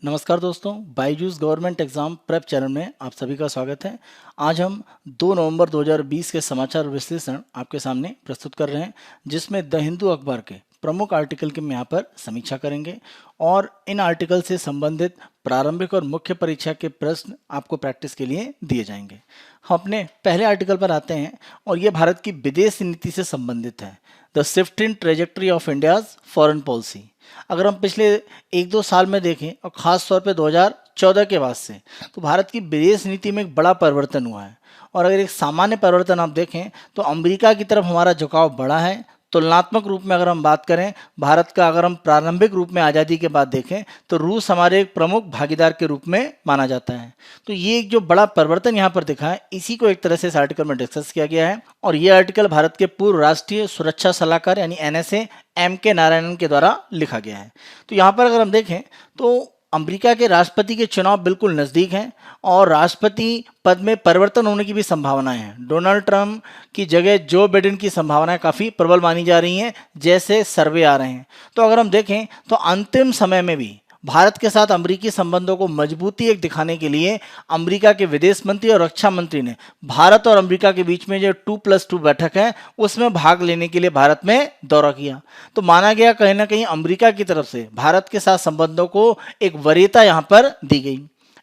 नमस्कार दोस्तों, Byju's government exam prep channel में आप सभी का स्वागत है। आज हम 2 नवंबर 2020 के समाचार विश्लेषण आपके सामने प्रस्तुत कर रहे हैं, जिसमें द हिंदू अखबार के प्रमुख आर्टिकल की हम यहाँ पर समीक्षा करेंगे और इन आर्टिकल से संबंधित प्रारंभिक और मुख्य परीक्षा के प्रश्न आपको प्रैक्टिस के लिए दिए जाएंगे। हम अपने पहले आर्टिकल पर आते हैं और ये भारत की विदेश नीति से संबंधित है। The shift in trajectory of India's foreign policy. अगर हम पिछले 1-2 साल में देखें और ख़ास तौर पे 2014 के बाद से, तो भारत की विदेश नीति में एक बड़ा परिवर्तन हुआ है। और अगर एक सामान्य परिवर्तन आप देखें तो अमेरिका की तरफ हमारा झुकाव बढ़ा है। तुलनात्मक रूप में अगर हम बात करें भारत का, अगर हम प्रारंभिक रूप में आज़ादी के बाद देखें तो रूस हमारे एक प्रमुख भागीदार के रूप में माना जाता है। तो ये एक जो बड़ा परिवर्तन यहाँ पर दिखा है, इसी को एक तरह से इस आर्टिकल में डिस्कस किया गया है। और ये आर्टिकल भारत के पूर्व राष्ट्रीय सुरक्षा सलाहकार यानी NSA M.K. नारायणन के द्वारा लिखा गया है। तो यहाँ पर अगर हम देखें तो अमेरिका के राष्ट्रपति के चुनाव बिल्कुल नज़दीक हैं और राष्ट्रपति पद में परिवर्तन होने की भी संभावनाएं हैं। डोनाल्ड ट्रंप की जगह जो बाइडेन की संभावनाएं काफ़ी प्रबल मानी जा रही हैं, जैसे सर्वे आ रहे हैं। तो अगर हम देखें तो अंतिम समय में भी भारत के साथ अमेरिकी संबंधों को मजबूती एक दिखाने के लिए अमेरिका के विदेश मंत्री और रक्षा मंत्री ने भारत और अमेरिका के बीच में जो 2+2 बैठक है उसमें भाग लेने के लिए भारत में दौरा किया। तो माना गया कहीं ना कहीं अमेरिका की तरफ से भारत के साथ संबंधों को एक वरीयता यहाँ पर दी गई।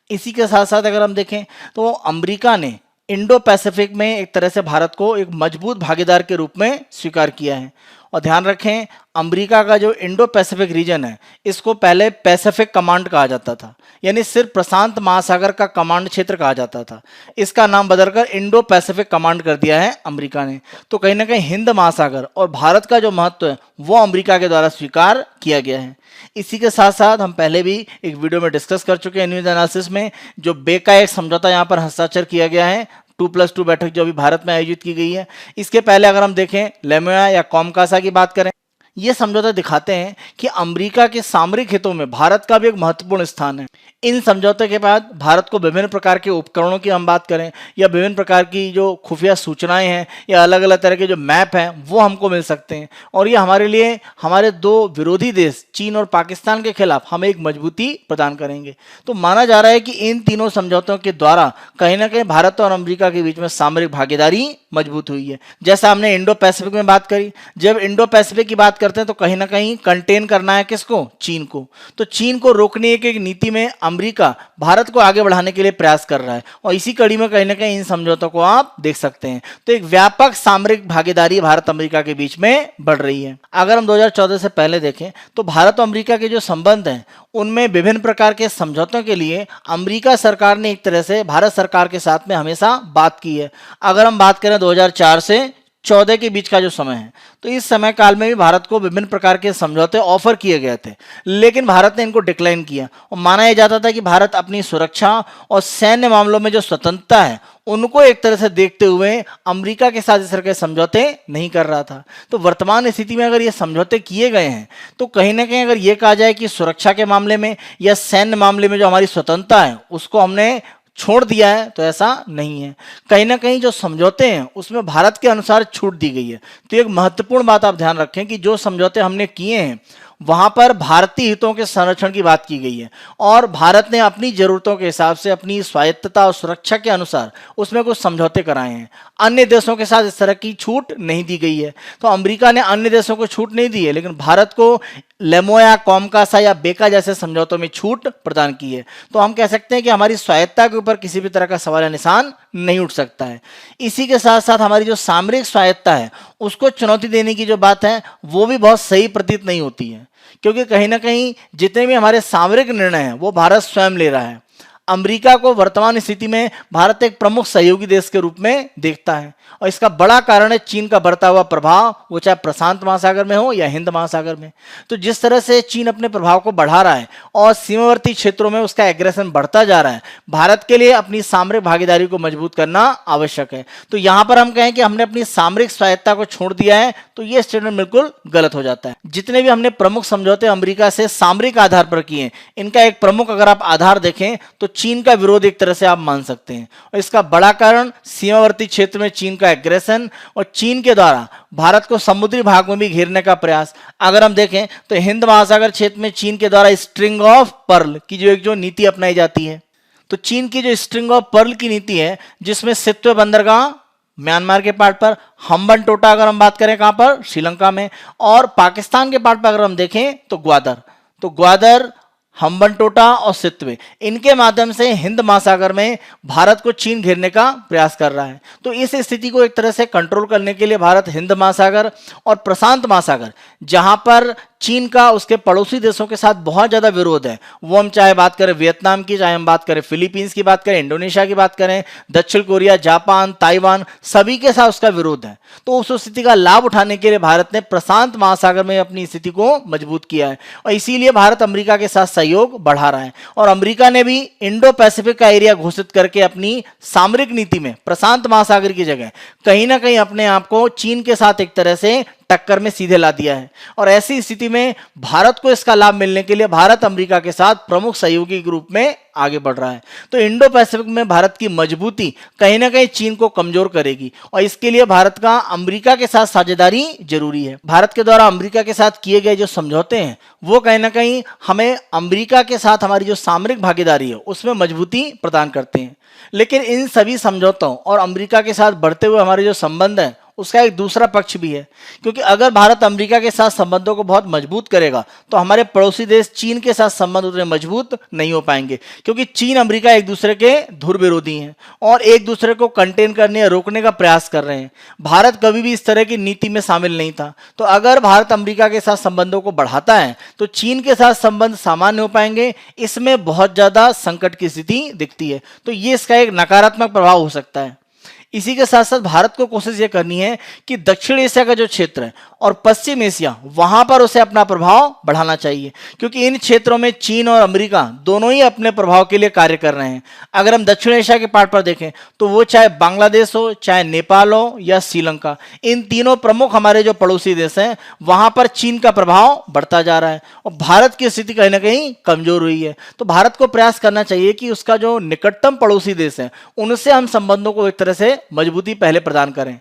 इसी के साथ साथ अगर हम देखें तो अमेरिका ने इंडो पैसिफिक में एक तरह से भारत को एक मजबूत भागीदार के रूप में स्वीकार किया है। और ध्यान रखें, अमेरिका का जो इंडो पैसिफिक रीजन है इसको पहले पैसिफिक कमांड कहा जाता था, यानी सिर्फ प्रशांत महासागर का कमांड क्षेत्र कहा जाता था। इसका नाम बदलकर इंडो पैसिफिक कमांड कर दिया है अमेरिका ने। तो कहीं ना कहीं हिंद महासागर और भारत का जो महत्व है वो अमेरिका के द्वारा स्वीकार किया गया है। इसी के साथ साथ हम पहले भी एक वीडियो में डिस्कस कर चुके हैं न्यूज एनालिसिस में, जो बेका एक समझौता यहाँ पर हस्ताक्षर किया गया है 2+2 बैठक जो अभी भारत में आयोजित की गई है। इसके पहले अगर हम देखें लेमुया या कॉमकासा की बात करें, ये समझौते दिखाते हैं कि अमेरिका के सामरिक हितों में भारत का भी एक महत्वपूर्ण स्थान है। इन समझौते के बाद भारत को विभिन्न प्रकार के उपकरणों की हम बात करें या विभिन्न प्रकार की जो खुफिया सूचनाएं हैं या अलग अलग तरह के जो मैप हैं वो हमको मिल सकते हैं। और ये हमारे लिए हमारे दो विरोधी देश चीन और पाकिस्तान के खिलाफ हमें एक मजबूती प्रदान करेंगे। तो माना जा रहा है कि इन तीनों समझौतों के द्वारा कहीं ना कहीं भारत और अमेरिका के बीच में सामरिक भागीदारी मजबूत हुई है। जैसा हमने इंडो पैसिफिक में बात करी, जब इंडो पैसिफिक की बात करते हैं तो कहीं ना कहीं कंटेन करना है किसको? चीन को। तो चीन को रोकने की एक नीति में अमेरिका भारत को आगे बढ़ाने के लिए प्रयास कर रहा है और इसी कड़ी में कहीं ना कहीं इन समझौतों को आप देख सकते हैं। तो एक व्यापक सामरिक भागीदारी भारत अमेरिका के बीच में बढ़ रही है। अगर हम 2014 से पहले देखें तो भारत और अमेरिका के जो संबंध हैं उनमें विभिन्न प्रकार के समझौतों के लिए अमेरिका सरकार ने एक तरह से भारत सरकार के साथ में हमेशा बात की है। अगर हम बात करें 2004 से 14 के बीच का जो समय है, तो इस समय काल में भी भारत को विभिन्न प्रकार के समझौते ऑफर किए गए थे, लेकिन भारत ने इनको डिक्लाइन किया और माना यह जाता था कि भारत अपनी सुरक्षा और सैन्य मामलों में जो स्वतंत्रता है उनको एक तरह से देखते हुए अमेरिका के साथ इस तरह के समझौते नहीं कर रहा था। तो वर्तमान स्थिति में अगर ये समझौते किए गए हैं तो कहीं ना कहीं अगर ये कहा जाए कि सुरक्षा के मामले में या सैन्य मामले में जो हमारी स्वतंत्रता है उसको हमने छोड़ दिया है, तो ऐसा नहीं है। कहीं ना कहीं जो समझौते हैं उसमें भारत के अनुसार छूट दी गई है। तो एक महत्वपूर्ण बात आप ध्यान रखें कि जो समझौते हमने किए हैं वहां पर भारतीय हितों के संरक्षण की बात की गई है और भारत ने अपनी जरूरतों के हिसाब से अपनी स्वायत्तता और सुरक्षा के अनुसार उसमें कुछ समझौते कराए हैं। अन्य देशों के साथ इस तरह की छूट नहीं दी गई है। तो अमेरिका ने अन्य देशों को छूट नहीं दी है, लेकिन भारत को लेमोया, कॉमकासा या बेका जैसे समझौतों में छूट प्रदान की है। तो हम कह सकते हैं कि हमारी स्वायत्तता के ऊपर किसी भी तरह का सवाल या निशान नहीं उठ सकता है। इसी के साथ साथ हमारी जो सामरिक स्वायत्तता है उसको चुनौती देने की जो बात है वो भी बहुत सही प्रतीत नहीं होती है, क्योंकि कहीं ना कहीं जितने भी हमारे सामरिक निर्णय हैं वो भारत स्वयं ले रहा है। अमेरिका को वर्तमान स्थिति में भारत एक प्रमुख सहयोगी देश के रूप में देखता है और इसका बड़ा कारण है चीन का बढ़ता हुआ प्रभाव, वो चाहे प्रशांत महासागर में हो या हिंद महासागर में। तो जिस तरह से चीन अपने प्रभाव को बढ़ा रहा है और सीमावर्ती क्षेत्रों में उसका एग्रेशन बढ़ता जा रहा है, भारत के लिए अपनी सामरिक भागीदारी को मजबूत करना आवश्यक है। तो यहां पर हम कहें कि हमने अपनी सामरिक स्वायत्तता को छोड़ दिया है तो यह स्टेटमेंट बिल्कुल गलत हो जाता है। जितने भी हमने प्रमुख समझौते अमेरिका से सामरिक आधार पर किए, इनका एक प्रमुख अगर आप आधार देखें तो चीन का विरोध एक तरह से आप मान सकते हैं। और इसका बड़ा कारण सीमावर्ती क्षेत्र में चीन का एग्रेशन और चीन के द्वारा भारत को समुद्री भाग में भी घेरने का प्रयास। अगर हम देखें तो हिंद महासागर क्षेत्र में चीन के द्वारा स्ट्रिंग ऑफ पर्ल की जो नीति अपनाई जाती है, तो चीन की जो स्ट्रिंग ऑफ पर्ल की नीति है, जिसमें सित्वे बंदरगाह म्यांमार के पार्ट पर, हम्बनटोटा अगर हम बात करें कहां पर, श्रीलंका में, और पाकिस्तान के पार्ट पर अगर हम देखें तो ग्वादर, हम्बनटोटा और सित्वे, इनके माध्यम से हिंद महासागर में भारत को चीन घेरने का प्रयास कर रहा है। तो इस स्थिति को एक तरह से कंट्रोल करने के लिए भारत हिंद महासागर और प्रशांत महासागर, जहां पर चीन का उसके पड़ोसी देशों के साथ बहुत ज्यादा विरोध है, वो हम चाहे बात करें वियतनाम की, चाहे हम बात करें फिलीपींस की बात करें, इंडोनेशिया की बात करें, दक्षिण कोरिया, जापान, ताइवान, सभी के साथ उसका विरोध है। तो उस स्थिति का लाभ उठाने के लिए भारत ने प्रशांत महासागर में अपनी स्थिति को मजबूत किया है और इसीलिए भारत अमेरिका के साथ सहयोग बढ़ा रहा है। और अमेरिका ने भी इंडो पैसिफिक का एरिया घोषित करके अपनी सामरिक नीति में प्रशांत महासागर की जगह कहीं ना कहीं अपने आप को चीन के साथ एक तरह से टक्कर में सीधे ला दिया है। और ऐसी स्थिति में भारत को इसका लाभ मिलने के लिए भारत अमेरिका के साथ प्रमुख सहयोगी के रूप में आगे बढ़ रहा है। तो इंडो पैसिफिक में भारत की मजबूती कहीं ना कहीं चीन को कमजोर करेगी और इसके लिए भारत का अमेरिका के साथ साझेदारी जरूरी है। भारत के द्वारा अमेरिका के साथ किए गए जो समझौते हैं वो कहीं ना कहीं हमें अमेरिका के साथ हमारी जो सामरिक भागीदारी है उसमें मजबूती प्रदान करते हैं। लेकिन इन सभी समझौतों और अमेरिका के साथ बढ़ते हुए हमारे जो संबंध है उसका एक दूसरा पक्ष भी है, क्योंकि अगर भारत अमेरिका के साथ संबंधों को बहुत मजबूत करेगा तो हमारे पड़ोसी देश चीन के साथ संबंध उतने मजबूत नहीं हो पाएंगे, क्योंकि चीन अमेरिका एक दूसरे के धुर विरोधी हैं और एक दूसरे को कंटेन करने या रोकने का प्रयास कर रहे हैं। भारत कभी भी इस तरह की नीति में शामिल नहीं था। तो अगर भारत अमेरिका के साथ संबंधों को बढ़ाता है तो चीन के साथ संबंध सामान्य हो पाएंगे, इसमें बहुत ज्यादा संकट की स्थिति दिखती है। तो ये इसका एक नकारात्मक प्रभाव हो सकता है। इसी के साथ साथ भारत को कोशिश ये करनी है कि दक्षिण एशिया का जो क्षेत्र है और पश्चिम एशिया, वहां पर उसे अपना प्रभाव बढ़ाना चाहिए, क्योंकि इन क्षेत्रों में चीन और अमेरिका दोनों ही अपने प्रभाव के लिए कार्य कर रहे हैं। अगर हम दक्षिण एशिया के पार्ट पर देखें तो वो चाहे बांग्लादेश हो, चाहे नेपाल हो या श्रीलंका, इन तीनों प्रमुख हमारे जो पड़ोसी देश हैं वहां पर चीन का प्रभाव बढ़ता जा रहा है और भारत की स्थिति कहीं ना कहीं कमजोर हुई है। तो भारत को प्रयास करना चाहिए कि उसका जो निकटतम पड़ोसी देश है उनसे हम संबंधों को एक तरह से मजबूती पहले प्रदान करें।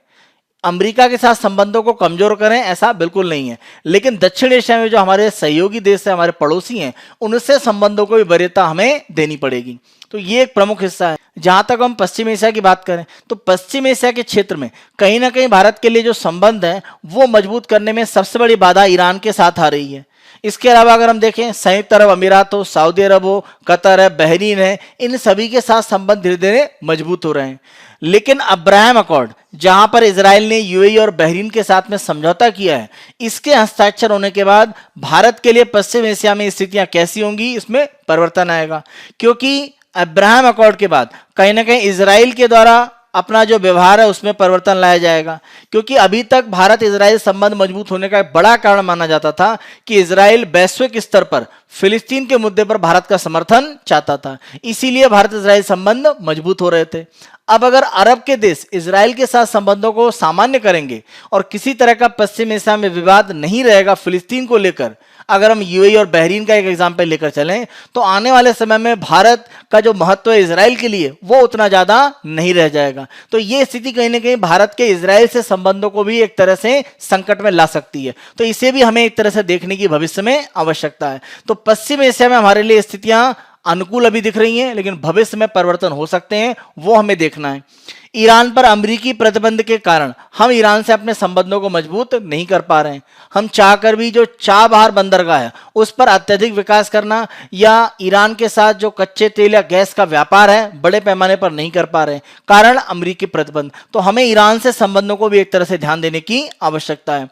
अमेरिका के साथ संबंधों को कमजोर करें ऐसा बिल्कुल नहीं है, लेकिन दक्षिण एशिया में जो हमारे सहयोगी देश है, हमारे पड़ोसी हैं, उनसे संबंधों को भी वरीयता हमें देनी पड़ेगी। तो ये एक प्रमुख हिस्सा है। जहां तक हम पश्चिम एशिया की बात करें तो पश्चिम एशिया के क्षेत्र में कहीं ना कहीं भारत के लिए जो संबंध है वो मजबूत करने में सबसे बड़ी बाधा ईरान के साथ आ रही है। इसके अलावा अगर हम देखें संयुक्त अरब अमीरात हो, सऊदी अरब हो, कतर है, बहरीन है, इन सभी के साथ संबंध धीरे धीरे मजबूत हो रहे हैं। लेकिन अब्राहम अकॉर्ड, जहां पर इजराइल ने यूएई और बहरीन के साथ में समझौता किया है, इसके हस्ताक्षर होने के बाद भारत के लिए पश्चिम एशिया में स्थितियां कैसी होंगी, इसमें परिवर्तन आएगा। क्योंकि अब्राहम अकॉर्ड के बाद कहीं ना कहीं इजराइल के द्वारा अपना जो व्यवहार है उसमें परिवर्तन लाया जाएगा, क्योंकि अभी तक भारत इजराइल संबंध मजबूत होने का एक बड़ा कारण माना जाता था कि इजराइल वैश्विक स्तर पर फिलिस्तीन के मुद्दे पर भारत का समर्थन चाहता था, इसीलिए भारत इजराइल संबंध मजबूत हो रहे थे। अब अगर अरब के देश इजराइल के साथ संबंधों को सामान्य करेंगे और किसी तरह का पश्चिम एशिया में विवाद नहीं रहेगा फिलिस्तीन को लेकर, अगर हम यूएई और बहरीन का एक एग्जाम्पल लेकर चलें तो आने वाले समय में भारत का जो महत्व है इजराइल के लिए वो उतना ज्यादा नहीं रह जाएगा। तो ये स्थिति कहीं ना कहीं भारत के इजराइल से संबंधों को भी एक तरह से संकट में ला सकती है। तो इसे भी हमें एक तरह से देखने की भविष्य में आवश्यकता है। तो पश्चिम एशिया में हमारे लिए स्थितियां अनुकूल अभी दिख रही हैं, लेकिन भविष्य में परिवर्तन हो सकते हैं, वो हमें देखना है। ईरान पर अमेरिकी प्रतिबंध के कारण हम ईरान से अपने संबंधों को मजबूत नहीं कर पा रहे हैं। हम चाहकर भी जो चाबहार बंदरगाह है उस पर अत्यधिक विकास करना या ईरान के साथ जो कच्चे तेल या गैस का व्यापार है बड़े पैमाने पर नहीं कर पा रहे हैं, कारण अमेरिकी प्रतिबंध। तो हमें ईरान से संबंधों को भी एक तरह से ध्यान देने की आवश्यकता है।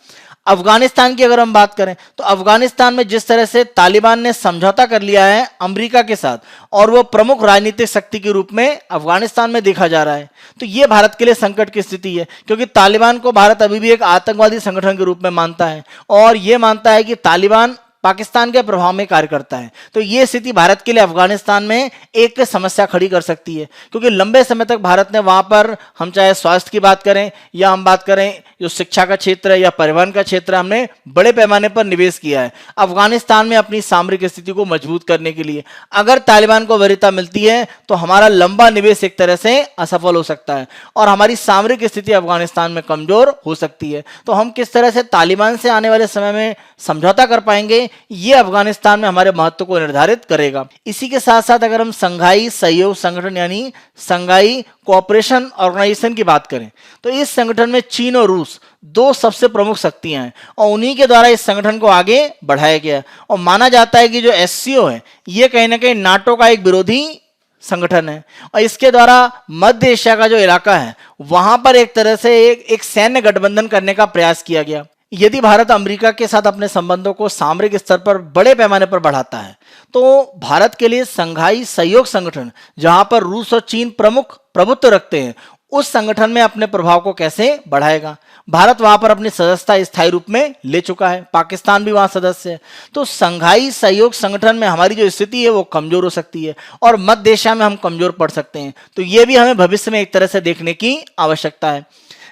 अफगानिस्तान की अगर हम बात करें तो अफगानिस्तान में जिस तरह से तालिबान ने समझौता कर लिया है अमेरिका के साथ और वो प्रमुख राजनीतिक शक्ति के रूप में अफगानिस्तान में देखा जा रहा है, तो ये भारत के लिए संकट की स्थिति है, क्योंकि तालिबान को भारत अभी भी एक आतंकवादी संगठन के रूप में मानता है और ये मानता है कि तालिबान पाकिस्तान के प्रभाव में कार्य करता है। तो ये स्थिति भारत के लिए अफगानिस्तान में एक समस्या खड़ी कर सकती है, क्योंकि लंबे समय तक भारत ने वहां पर, हम चाहे स्वास्थ्य की बात करें या हम बात करें जो शिक्षा का क्षेत्र है या परिवहन का क्षेत्र है, हमने बड़े पैमाने पर निवेश किया है अफगानिस्तान में अपनी सामरिक स्थिति को मजबूत करने के लिए। अगर तालिबान को वरीयता मिलती है तो हमारा लंबा निवेश एक तरह से असफल हो सकता है और हमारी सामरिक स्थिति अफगानिस्तान में कमजोर हो सकती है। तो हम किस तरह से तालिबान से आने वाले समय में समझौता कर पाएंगे, ये अफगानिस्तान में हमारे महत्व को निर्धारित करेगा। इसी के साथ साथ अगर हम संघाई सहयोग संगठन यानी संघाई कोऑपरेशन ऑर्गेनाइजेशन की बात करें तो इस संगठन में चीन और रूस दो सबसे प्रमुख शक्तियां हैं और उन्हीं के द्वारा इस संगठन को आगे बढ़ाया गया और माना जाता है कि जो एससीओ है ये कहीं ना कहीं नाटो का एक विरोधी संगठन है और इसके द्वारा मध्य एशिया का जो इलाका है वहां पर एक तरह से एक सैन्य गठबंधन करने का प्रयास किया गया। यदि भारत अमेरिका के साथ अपने संबंधों को सामरिक स्तर पर बड़े पैमाने पर बढ़ाता है तो भारत के लिए संघाई सहयोग संगठन, जहां पर रूस और चीन प्रमुख प्रभुत्व रखते हैं, उस संगठन में अपने प्रभाव को कैसे बढ़ाएगा। भारत वहां पर अपनी सदस्यता स्थायी रूप में ले चुका है, पाकिस्तान भी वहां सदस्य है। तो संघाई सहयोग संगठन में हमारी जो स्थिति है वो कमजोर हो सकती है और मध्य एशिया में हम कमजोर पड़ सकते हैं। तो ये भी हमें भविष्य में एक तरह से देखने की आवश्यकता है।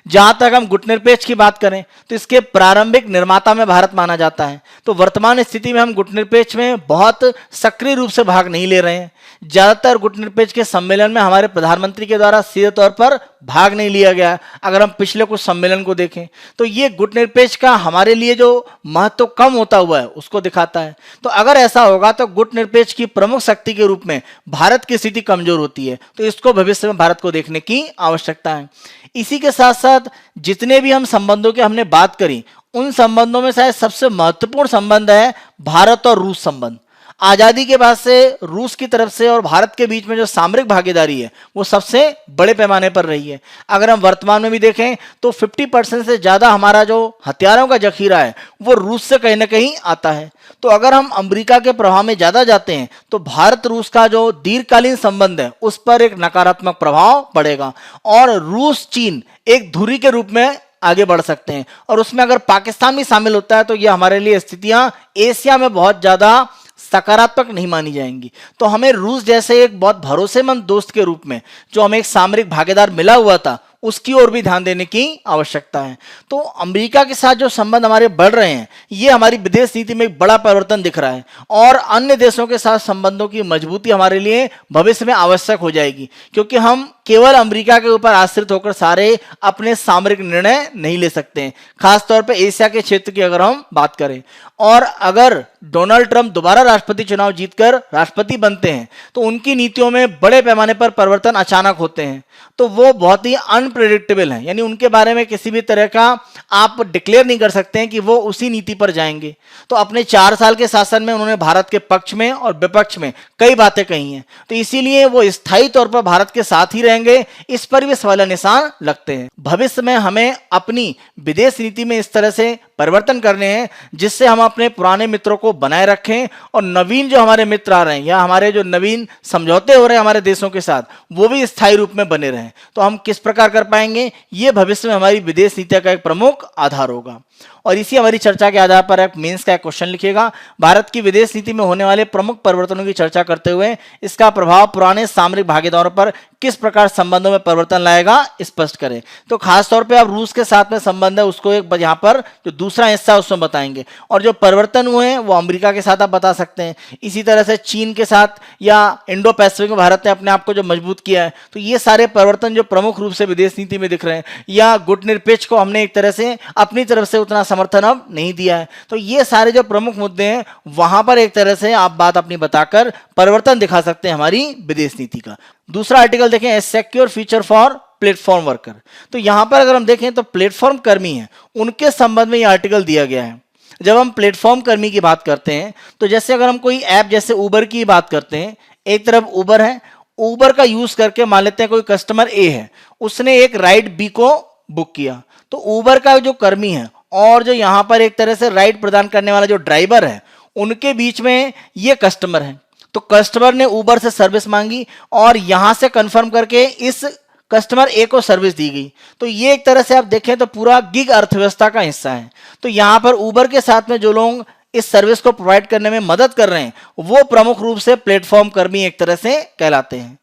जहां तक हम गुटनिरपेक्ष की बात करें तो इसके प्रारंभिक निर्माता में भारत माना जाता है। तो वर्तमान स्थिति में हम गुटनिरपेक्ष में बहुत सक्रिय रूप से भाग नहीं ले रहे हैं। ज्यादातर गुटनिरपेक्ष के सम्मेलन में हमारे प्रधानमंत्री के द्वारा सीधे तौर पर भाग नहीं लिया गया। अगर हम पिछले कुछ सम्मेलन को देखें तो ये गुटनिरपेक्ष का हमारे लिए जो महत्व कम होता हुआ है उसको दिखाता है। तो अगर ऐसा होगा तो गुटनिरपेक्ष की प्रमुख शक्ति के रूप में भारत की स्थिति कमजोर होती है। तो इसको भविष्य में भारत को देखने की आवश्यकता है। इसी के साथ साथ जितने भी हम संबंधों की हमने बात करी उन संबंधों में शायद सबसे महत्वपूर्ण संबंध है भारत और रूस संबंध। आजादी के बाद से रूस की तरफ से और भारत के बीच में जो सामरिक भागीदारी है वो सबसे बड़े पैमाने पर रही है। अगर हम वर्तमान में भी देखें तो 50% से ज्यादा हमारा जो हथियारों का जखीरा है वो रूस से कहीं ना कहीं आता है। तो अगर हम अमेरिका के प्रभाव में ज्यादा जाते हैं तो भारत रूस का जो दीर्घकालीन संबंध है उस पर एक नकारात्मक प्रभाव पड़ेगा और रूस चीन एक धुरी के रूप में आगे बढ़ सकते हैं और उसमें अगर पाकिस्तान भी शामिल होता है तो यह हमारे लिए स्थितियां एशिया में बहुत ज्यादा सकारात्मक नहीं मानी जाएंगी। तो हमें रूस जैसे एक बहुत भरोसेमंद दोस्त के रूप में जो हमें एक सामरिक भागीदार मिला हुआ था उसकी ओर भी ध्यान देने की आवश्यकता है। तो अमेरिका के साथ जो संबंध हमारे बढ़ रहे हैं ये हमारी विदेश नीति में एक बड़ा परिवर्तन दिख रहा है और अन्य देशों के साथ संबंधों की मजबूती हमारे लिए भविष्य में आवश्यक हो जाएगी, क्योंकि हम केवल अमेरिका के ऊपर आश्रित होकर सारे अपने सामरिक निर्णय नहीं ले सकते हैं, खासतौर पर एशिया के क्षेत्र की अगर हम बात करें। और अगर डोनाल्ड ट्रंप दोबारा राष्ट्रपति चुनाव जीतकर राष्ट्रपति बनते हैं तो उनकी नीतियों में बड़े पैमाने पर परिवर्तन अचानक होते हैं, तो वो बहुत ही अनप्रेडिक्टेबल है, यानी उनके बारे में किसी भी तरह का आप डिक्लेयर नहीं कर सकते हैं कि वो उसी नीति पर जाएंगे। तो अपने 4 साल के शासन में उन्होंने भारत के पक्ष में और विपक्ष में कई बातें कही हैं, तो इसीलिए वो स्थायी तौर पर भारत के साथ ही रहेंगे, इस पर भी सवालिया निशान लगते हैं। भविष्य में हमें अपनी विदेश नीति में इस तरह से परिवर्तन करने हैं जिससे हम अपने पुराने मित्रों को बनाए रखें और नवीन जो हमारे मित्र आ रहे हैं या हमारे जो नवीन समझौते हो रहे हैं हमारे देशों के साथ वो भी स्थायी रूप में बने रहें। तो हम किस प्रकार कर पाएंगे, ये भविष्य में हमारी विदेश नीति का एक प्रमुख आधार होगा। और इसी हमारी चर्चा के आधार पर एक मेंस का एक क्वेश्चन लिखिएगा, भारत की विदेश नीति में होने वाले प्रमुख परिवर्तनों की चर्चा करते हुए इसका प्रभाव पुराने सामरिक भागीदारों पर किस प्रकार संबंधों में परिवर्तन लाएगा स्पष्ट करें। तो खासतौर पे आप रूस के साथ में संबंध है उसको एक यहाँ पर जो दूसरा हिस्सा है उसमें बताएंगे, और जो परिवर्तन हुए हैं वो अमेरिका के साथ आप बता सकते हैं। इसी तरह से चीन के साथ या इंडो पैसिफिक में भारत ने अपने आप को जो मजबूत किया है, तो ये सारे परिवर्तन जो प्रमुख रूप से विदेश नीति में दिख रहे हैं, या गुटनिरपेक्ष को हमने एक तरह से अपनी तरफ से उतना समर्थन अब नहीं दिया है, तो ये सारे जो प्रमुख मुद्दे हैं वहां पर एक तरह से आप बात अपनी बताकर परिवर्तन दिखा सकते हैं हमारी विदेश नीति का। दूसरा आर्टिकल देखें, ए secure future for platform worker. तो यहां पर अगर हम देखें तो प्लेटफॉर्म कर्मी हैं उनके संबंध में यह आर्टिकल दिया गया है। जब हम प्लेटफॉर्म कर्मी की बात करते हैं तो जैसे अगर हम कोई ऐप जैसे उबर की बात करते हैं, एक तरफ उबर है, उबर का यूज करके मान लेते हैं कोई कस्टमर ए है, उसने एक राइड बी को बुक किया, तो उबर का जो कर्मी है और जो यहां पर एक तरह से राइड प्रदान करने वाला जो ड्राइवर है उनके बीच में ये कस्टमर है। तो कस्टमर ने उबर से सर्विस मांगी और यहां से कंफर्म करके इस कस्टमर ए को सर्विस दी गई। तो ये एक तरह से आप देखें तो पूरा गिग अर्थव्यवस्था का हिस्सा है। तो यहां पर उबर के साथ में जो लोग इस सर्विस को प्रोवाइड करने में मदद कर रहे हैं, वो प्रमुख रूप से प्लेटफॉर्म कर्मी एक तरह से कहलाते हैं।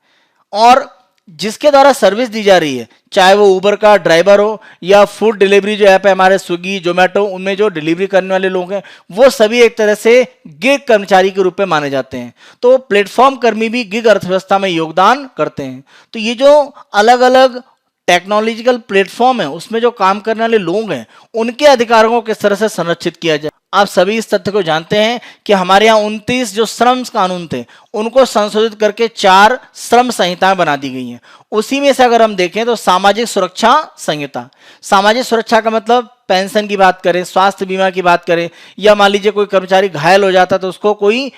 और जिसके द्वारा सर्विस दी जा रही है, चाहे वो उबर का ड्राइवर हो या फूड डिलीवरी जो ऐप है हमारे स्विगी जोमेटो, उनमें जो डिलीवरी करने वाले लोग हैं, वो सभी एक तरह से गिग कर्मचारी के रूप में माने जाते हैं। तो प्लेटफॉर्म कर्मी भी गिग अर्थव्यवस्था में योगदान करते हैं। तो ये जो अलग अलग टेक्नोलॉजिकल प्लेटफॉर्म है उसमें जो काम करने वाले लोग हैं, उनके अधिकारों को किस तरह से संरक्षित किया जाए। आप सभी इस तथ्य को जानते हैं कि हमारे यहाँ 29 जो श्रम कानून थे उनको संशोधित करके 4 श्रम संहिताएं बना दी गई हैं। उसी में से अगर हम देखें तो सामाजिक सुरक्षा संहिता, सामाजिक सुरक्षा का मतलब पेंशन की बात करें, स्वास्थ्य बीमा की बात करें, या मान लीजिए कोई कर्मचारी घायल हो जाता तो उसको कोई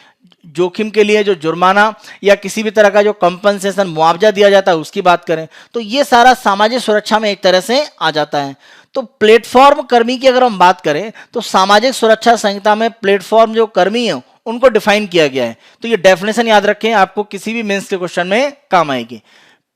जोखिम के लिए जो जुर्माना या किसी भी तरह का जो कंपनसेशन मुआवजा दिया जाता है उसकी बात करें, तो ये सारा सामाजिक सुरक्षा में एक तरह से आ जाता है। तो प्लेटफॉर्म कर्मी की अगर हम बात करें तो सामाजिक सुरक्षा संहिता में प्लेटफॉर्म जो कर्मी है उनको डिफाइन किया गया है। तो ये डेफिनेशन याद रखें, आपको किसी भी मेंस के क्वेश्चन में काम आएगी।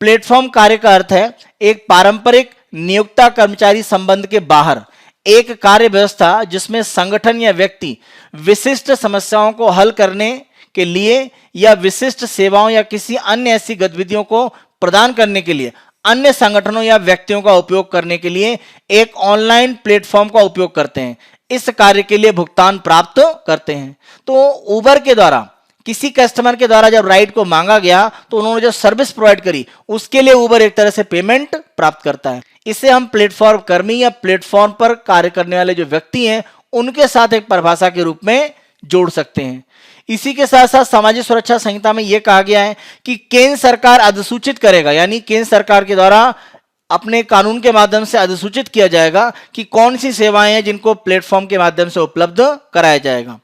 प्लेटफॉर्म कार्य का अर्थ है एक पारंपरिक नियोक्ता कर्मचारी संबंध के बाहर एक कार्य व्यवस्था जिसमें संगठन या व्यक्ति विशिष्ट समस्याओं को हल करने के लिए या विशिष्ट सेवाओं या किसी अन्य ऐसी गतिविधियों को प्रदान करने के लिए अन्य संगठनों या व्यक्तियों का उपयोग करने के लिए एक ऑनलाइन प्लेटफॉर्म का उपयोग करते हैं, इस कार्य के लिए भुगतान प्राप्त करते हैं। तो उबर के द्वारा किसी कस्टमर के द्वारा जब राइड को मांगा गया तो उन्होंने जो सर्विस प्रोवाइड करी उसके लिए उबर एक तरह से पेमेंट प्राप्त करता है। इसे हम प्लेटफॉर्म कर्मी या प्लेटफॉर्म पर कार्य करने वाले जो व्यक्ति हैं उनके साथ एक परिभाषा के रूप में जोड़ सकते हैं। इसी के साथ साथ सामाजिक सुरक्षा संहिता में यह कहा गया है कि केंद्र सरकार अधिसूचित करेगा, यानी केंद्र सरकार के द्वारा अपने कानून के माध्यम से अधिसूचित किया जाएगा कि कौन सी सेवाएं हैं जिनको प्लेटफॉर्म के माध्यम से उपलब्ध कराया जाएगा।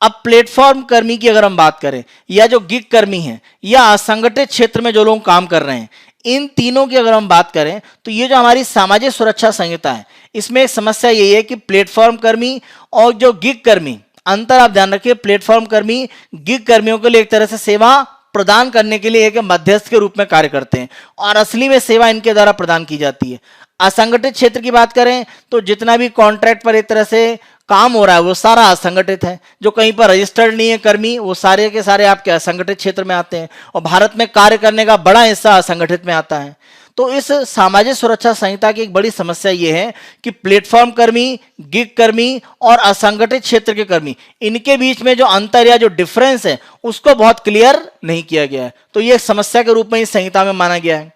अब प्लेटफॉर्म कर्मी की अगर हम बात करें या जो गिग कर्मी हैं या असंगठित क्षेत्र में जो लोग काम कर रहे हैं, इन तीनों की अगर हम बात करें तो ये जो हमारी सामाजिक सुरक्षा संहिता है इसमें एक समस्या यही है कि प्लेटफॉर्म कर्मी और जो गिग कर्मी, अंतर आप ध्यान रखिए, प्लेटफॉर्म कर्मी गिग कर्मियों के लिए एक तरह से सेवा प्रदान करने के लिए एक मध्यस्थ के रूप में कार्य करते हैं और असली में सेवा इनके द्वारा प्रदान की जाती है। असंगठित क्षेत्र की बात करें तो जितना भी कॉन्ट्रैक्ट पर एक तरह से काम हो रहा है वो सारा असंगठित है। जो कहीं पर रजिस्टर्ड नहीं है कर्मी, वो सारे के सारे आपके असंगठित क्षेत्र में आते हैं और भारत में कार्य करने का बड़ा हिस्सा असंगठित में आता है। तो इस सामाजिक सुरक्षा संहिता की एक बड़ी समस्या यह है कि प्लेटफॉर्म कर्मी, गिग कर्मी और असंगठित क्षेत्र के कर्मी, इनके बीच में जो अंतर या जो डिफरेंस है उसको बहुत क्लियर नहीं किया गया है। तो ये एक समस्या के रूप में इस संहिता में माना गया है।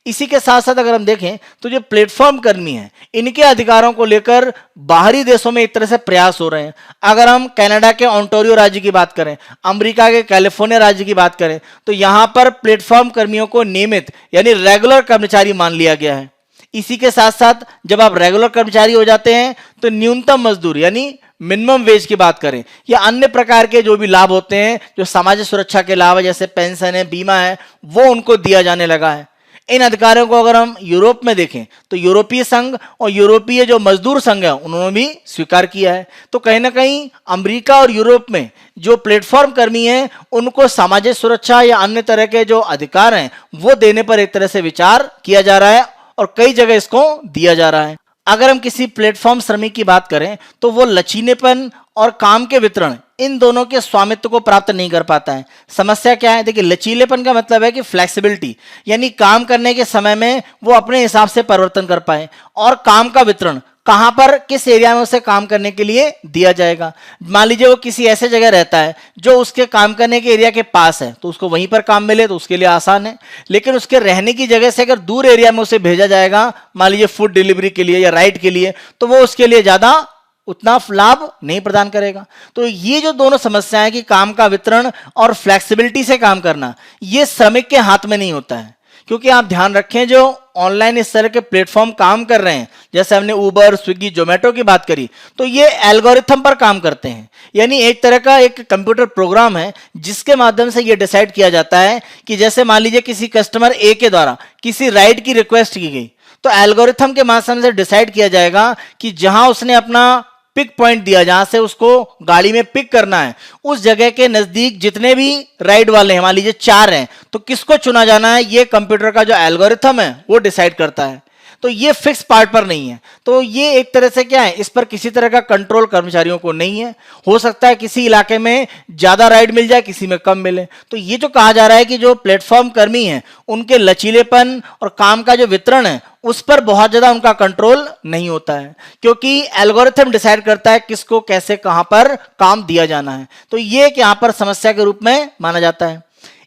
इसी के साथ साथ अगर हम देखें तो जो प्लेटफॉर्म कर्मी हैं इनके अधिकारों को लेकर बाहरी देशों में एक तरह से प्रयास हो रहे हैं। अगर हम कनाडा के ओंटारियो राज्य की बात करें, अमेरिका के कैलिफोर्निया राज्य की बात करें, तो यहां पर प्लेटफॉर्म कर्मियों को नियमित यानी रेगुलर कर्मचारी मान लिया गया है। इसी के साथ साथ जब आप रेगुलर कर्मचारी हो जाते हैं तो न्यूनतम मजदूर यानी मिनिमम वेज की बात करें या अन्य प्रकार के जो भी लाभ होते हैं, जो सामाजिक सुरक्षा के लाभ है जैसे पेंशन है, बीमा है, वो उनको दिया जाने लगा है। इन अधिकारों को अगर हम यूरोप में देखें तो यूरोपीय संघ और यूरोपीय जो मजदूर संघ है उन्होंने भी स्वीकार किया है। तो कहीं ना कहीं अमेरिका और यूरोप में जो प्लेटफॉर्म कर्मी हैं उनको सामाजिक सुरक्षा या अन्य तरह के जो अधिकार हैं वो देने पर एक तरह से विचार किया जा रहा है और कई जगह इसको दिया जा रहा है। अगर हम किसी प्लेटफॉर्म श्रमिक की बात करें तो वो लचीलेपन और काम के वितरण, इन दोनों के स्वामित्व को प्राप्त नहीं कर पाता है। समस्या क्या है? देखिए, लचीलेपन का मतलब है कि फ्लेक्सिबिलिटी, यानी काम करने के समय में वो अपने हिसाब से परिवर्तन कर पाए, और काम का वितरण कहां पर किस एरिया में उसे काम करने के लिए दिया जाएगा। मान लीजिए वो किसी ऐसे जगह रहता है जो उसके काम करने के एरिया के पास है तो उसको वहीं पर काम मिले तो उसके लिए आसान है, लेकिन उसके रहने की जगह से अगर दूर एरिया में उसे भेजा जाएगा, मान लीजिए फूड डिलीवरी के लिए या राइड के लिए, तो वो उसके लिए ज्यादा उतना लाभ नहीं प्रदान करेगा। तो ये जो दोनों समस्याएं कि काम का वितरण और फ्लेक्सिबिलिटी से काम करना, ये श्रमिक के हाथ में नहीं होता है। क्योंकि आप ध्यान रखें, जो ऑनलाइन इस तरह के प्लेटफॉर्म काम कर रहे हैं, जैसे हमने उबर, स्विगी, जोमेटो की बात करी, तो ये एल्गोरिथम पर काम करते हैं। यानी एक तरह का एक कंप्यूटर प्रोग्राम है जिसके माध्यम से ये डिसाइड किया जाता है कि जैसे मान लीजिए किसी कस्टमर ए के द्वारा किसी राइड की रिक्वेस्ट की गई, तो एल्गोरिथम के माध्यम से डिसाइड किया जाएगा कि जहां उसने अपना पिक पॉइंट दिया, जहां से उसको गाड़ी में पिक करना है, उस जगह के नजदीक जितने भी राइड वाले हैं, मान लीजिए 4 हैं, तो किसको चुना जाना है, ये कंप्यूटर का जो एल्गोरिथम है वो डिसाइड करता है। तो ये फिक्स पार्ट पर नहीं है। तो ये एक तरह से क्या है, इस पर किसी तरह का कंट्रोल कर्मचारियों को नहीं है। हो सकता है किसी इलाके में ज्यादा राइड मिल जाए, किसी में कम मिले। तो ये जो कहा जा रहा है कि जो प्लेटफॉर्म कर्मी हैं उनके लचीलेपन और काम का जो वितरण है उस पर बहुत ज्यादा उनका कंट्रोल नहीं होता है, क्योंकि एल्गोरिथम डिसाइड करता है किसको कैसे कहां पर काम दिया जाना है। तो ये एक यहां पर समस्या के रूप में माना जाता है।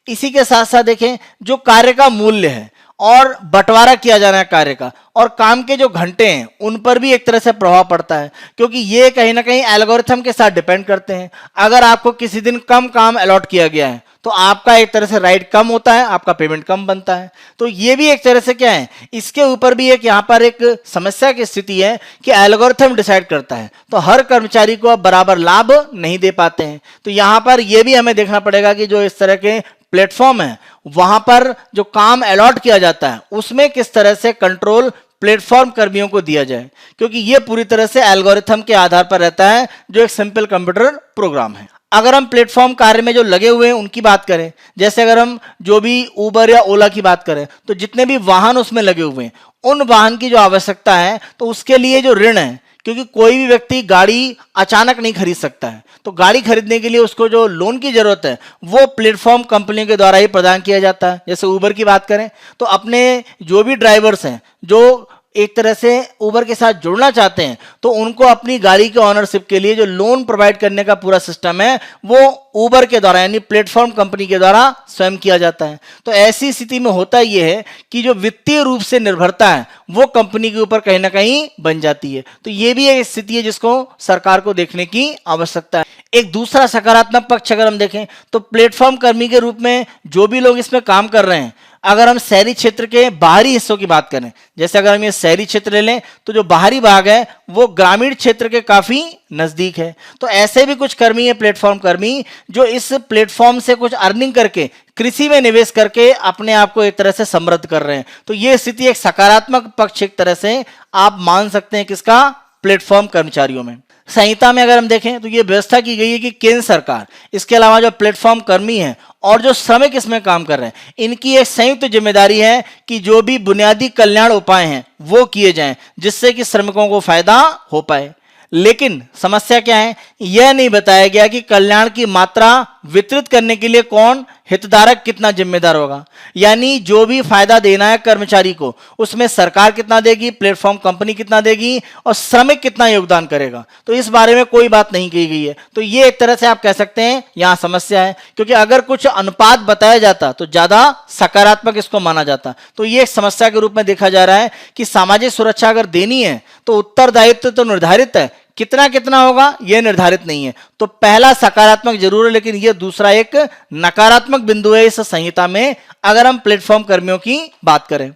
इसी के साथ साथ देखें, जो कार्य का मूल्य है और बंटवारा किया जाना है कार्य का, और काम के जो घंटे हैं उन पर भी एक तरह से प्रभाव पड़ता है, क्योंकि ये कहीं ना कहीं एल्गोरिथम के साथ डिपेंड करते हैं। अगर आपको किसी दिन कम काम अलॉट किया गया है तो आपका एक तरह से राइट कम होता है, आपका पेमेंट कम बनता है। तो ये भी एक तरह से क्या है, इसके ऊपर भी एक यहाँ पर एक समस्या की स्थिति है कि एल्गोरिथम डिसाइड करता है, तो हर कर्मचारी को आप बराबर लाभ नहीं दे पाते हैं। तो यहाँ पर यह भी हमें देखना पड़ेगा कि जो इस तरह के प्लेटफॉर्म है वहां पर जो काम अलॉट किया जाता है उसमें किस तरह से कंट्रोल प्लेटफॉर्म कर्मियों को दिया जाए, क्योंकि यह पूरी तरह से एल्गोरिथम के आधार पर रहता है, जो एक सिंपल कंप्यूटर प्रोग्राम है। अगर हम प्लेटफॉर्म कार्य में जो लगे हुए हैं उनकी बात करें, जैसे अगर हम जो भी उबर या ओला की बात करें, तो जितने भी वाहन उसमें लगे हुए हैं उन वाहन की जो आवश्यकता है, तो उसके लिए जो ऋण है, क्योंकि कोई भी व्यक्ति गाड़ी अचानक नहीं खरीद सकता है, तो गाड़ी खरीदने के लिए उसको जो लोन की जरूरत है वो प्लेटफॉर्म कंपनियों के द्वारा ही प्रदान किया जाता है। जैसे उबर की बात करें तो अपने जो भी ड्राइवर्स हैं जो एक तरह से उबर के साथ जुड़ना चाहते हैं, तो उनको अपनी गाड़ी के ऑनरशिप के लिए जो लोन प्रोवाइड करने का पूरा सिस्टम है वो उबर के द्वारा यानी प्लेटफॉर्म कंपनी के द्वारा स्वयं किया जाता है। तो ऐसी स्थिति में होता यह है कि जो वित्तीय रूप से निर्भरता है वो कंपनी के ऊपर कहीं ना कहीं बन जाती है। तो ये भी एक स्थिति है जिसको सरकार को देखने की आवश्यकता है। एक दूसरा सकारात्मक पक्ष अगर हम देखें तो प्लेटफॉर्म कर्मी के रूप में जो भी लोग इसमें काम कर रहे हैं, अगर हम शहरी क्षेत्र के बाहरी हिस्सों की बात करें, जैसे अगर हम ये शहरी क्षेत्र ले लें तो जो बाहरी भाग है वो ग्रामीण क्षेत्र के काफी नजदीक है। तो ऐसे भी कुछ कर्मी है प्लेटफॉर्म कर्मी जो इस प्लेटफॉर्म से कुछ अर्निंग करके कृषि में निवेश करके अपने आप को एक तरह से समृद्ध कर रहे हैं। तो ये स्थिति एक सकारात्मक पक्ष एक तरह से आप मान सकते हैं किसका, प्लेटफॉर्म कर्मचारियों में। संहिता में अगर हम देखें तो ये व्यवस्था की गई है कि केंद्र सरकार, इसके अलावा जो प्लेटफॉर्म कर्मी हैं और जो श्रमिक इसमें काम कर रहे हैं, इनकी एक संयुक्त जिम्मेदारी है कि जो भी बुनियादी कल्याण उपाय हैं वो किए जाएं जिससे कि श्रमिकों को फायदा हो पाए। लेकिन समस्या क्या है, यह नहीं बताया गया कि कल्याण की मात्रा वितरित करने के लिए कौन हितधारक कितना जिम्मेदार होगा। यानी जो भी फायदा देना है कर्मचारी को उसमें सरकार कितना देगी, प्लेटफॉर्म कंपनी कितना देगी और श्रमिक कितना योगदान करेगा, तो इस बारे में कोई बात नहीं कही गई है। तो ये एक तरह से आप कह सकते हैं यहां समस्या है, क्योंकि अगर कुछ अनुपात बताया जाता तो ज्यादा सकारात्मक इसको माना जाता। तो ये एक समस्या के रूप में देखा जा रहा है कि सामाजिक सुरक्षा अगर देनी है तो उत्तरदायित्व तो निर्धारित है, कितना कितना होगा यह निर्धारित नहीं है। तो पहला सकारात्मक जरूर है, लेकिन यह दूसरा एक नकारात्मक बिंदु है इस संहिता में अगर हम प्लेटफॉर्म कर्मियों की बात करें।